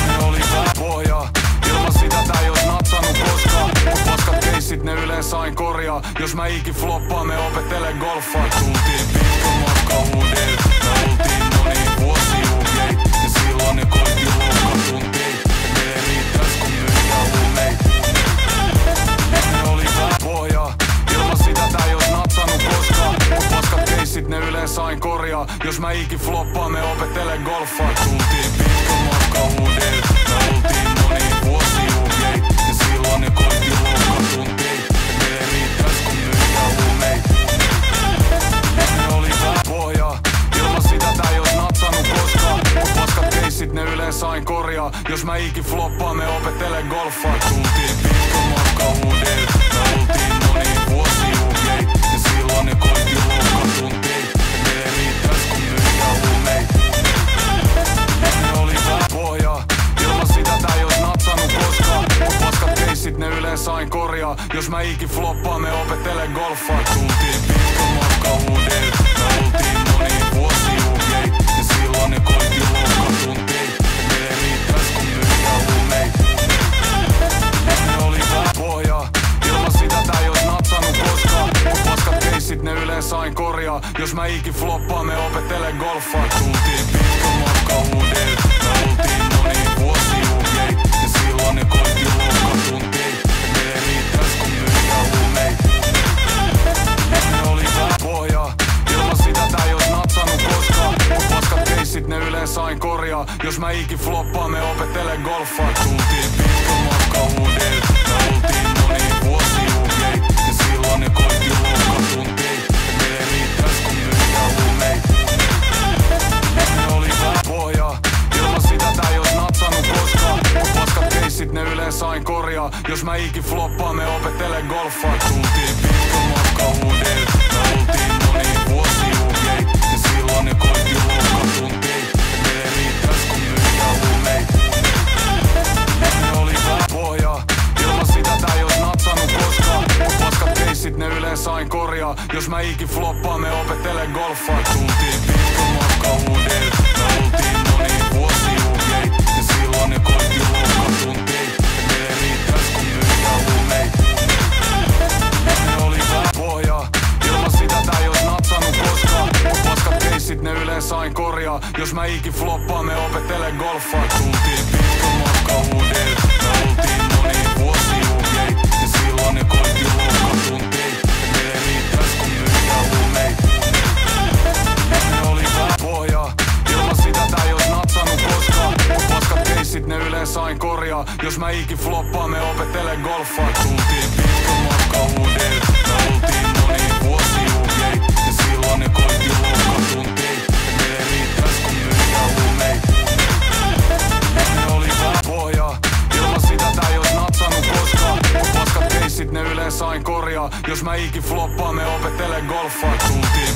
Ne oli vähän pohjaa, ilman sitä tää ei ois natsannut koskaan. Mut paskat keissit ne yleensä aina korjaa. Jos mä ikin floppaan, me opettele golfaa. Tultiin pitkä matka uudelle, me oltiin moni vuosi uhjei. Ja silloin ne koitti loukkatuntiin, ne ei riittäis kun myyjää huumeita. Ne oli vähän pohjaa, ilman sitä tää ei ois natsannut koskaan. Mut paskat keissit ne yleensä aina korjaa. Jos mä ikin floppaan, me opettele golfaa. Tultiin pitkä matka uudelle, me oltiin moni vuosi uhjei. Ja silloin ne koitti loukkatuntiin, ne ei riittäis kun myyjää huumeita. Ne oli vähän pohjaa, ilman sitä tää ei ois natsannut koskaan. Mut paskat keissit ne yleensä aina korjaa. Jos mä ikin floppaan, me opettele golfaa. Tultiin pitkä matka uudelle, me oltiin moni vuosi uhjei. Ja silloin ne koitti loukkatuntiin, ne ei riittäis kun myyjää huumeita. Ne oli vähän pohjaa, ilman sitä tää ei ois natsannut koskaan. Mut paskat keissit ne yleensä aina korjaa. Jos mä ikin floppaan, me opettele golfaa. Tultiin pitkä matka uudelle, me oltiin moni vuosi uhjei. Ja silloin ne koitti loukkatuntiin, ne ei riittäis kun myyjää huumeita. Ne oli vähän pohjaa, ilman sitä tää ei ois natsannut koskaan. Mut paskat keissit ne yleensä aina korjaa. Jos mä ikin floppaan, me opettele golfaa. Tultiin pitkä matka uudelle, me oltiin moni vuosi uhjei. Ja silloin ne koitti loukkatuntiin, ne ei riittäis kun myyjää huumeita. Ne oli vähän pohjaa, ilman sitä tää ei ois natsannut koskaan. Mut paskat keissit ne yleensä aina korjaa. Jos mä ikin floppaan, me opettele golfaa. Tultiin pitkä matka uudelle, me oltiin moni vuosi uhjei. Ja silloin ne koitti loukkatuntiin, ne ei riittäis kun myyjää huumeita. Ne oli vähän pohjaa, ilman sitä tää ei ois natsannut koskaan. Mut paskat keissit ne yleensä aina korjaa. Jos mä ikin floppaan, me opettele golfaa. Tultiin pitkä matka uudelle, me oltiin moni vuosi uhjei. Ja silloin ne koitti loukkatuntiin, ne ei riittäis kun myyjää huumeita. Ne oli vähän pohjaa, ilman sitä tää ei ois natsannut koskaan. Mut paskat keissit ne yleensä aina korjaa. Jos mä ikin floppaan, me opettele golfaa. Tultiin pitkä matka uudelle, me oltiin moni vuosi uhjei. Ja silloin ne koitti loukkatuntiin, ne ei riittäis kun myyjää huumeita. Ne oli vähän pohjaa, ilman sitä tää ei ois natsannut koskaan. Mut paskat keissit ne yleensä aina korjaa. Jos mä ikin floppaan, me opettele golfaa. Tultiin pitkä matka uudelle, me oltiin moni vuosi uhjei. Ja silloin ne koitti loukkatuntiin, ne ei riittäis kun myyjää huumeita. Ne oli vähän pohjaa, ilman sitä tää ei ois natsannut koskaan. Mut paskat keissit ne yleensä aina korjaa. Jos mä ikin floppaan, me opettele golfaa. Tultiin pitkä matka uudelle, me oltiin moni vuosi uhjei. Ja silloin ne koitti loukkatuntiin, ne ei riittäis kun myyjää huumeita. Ne oli vähän pohjaa, ilman sitä tää ei ois natsannut koskaan. Mut paskat keissit ne yleensä aina korjaa. Jos mä ikin floppaan, me opettele golfaa. Tultiin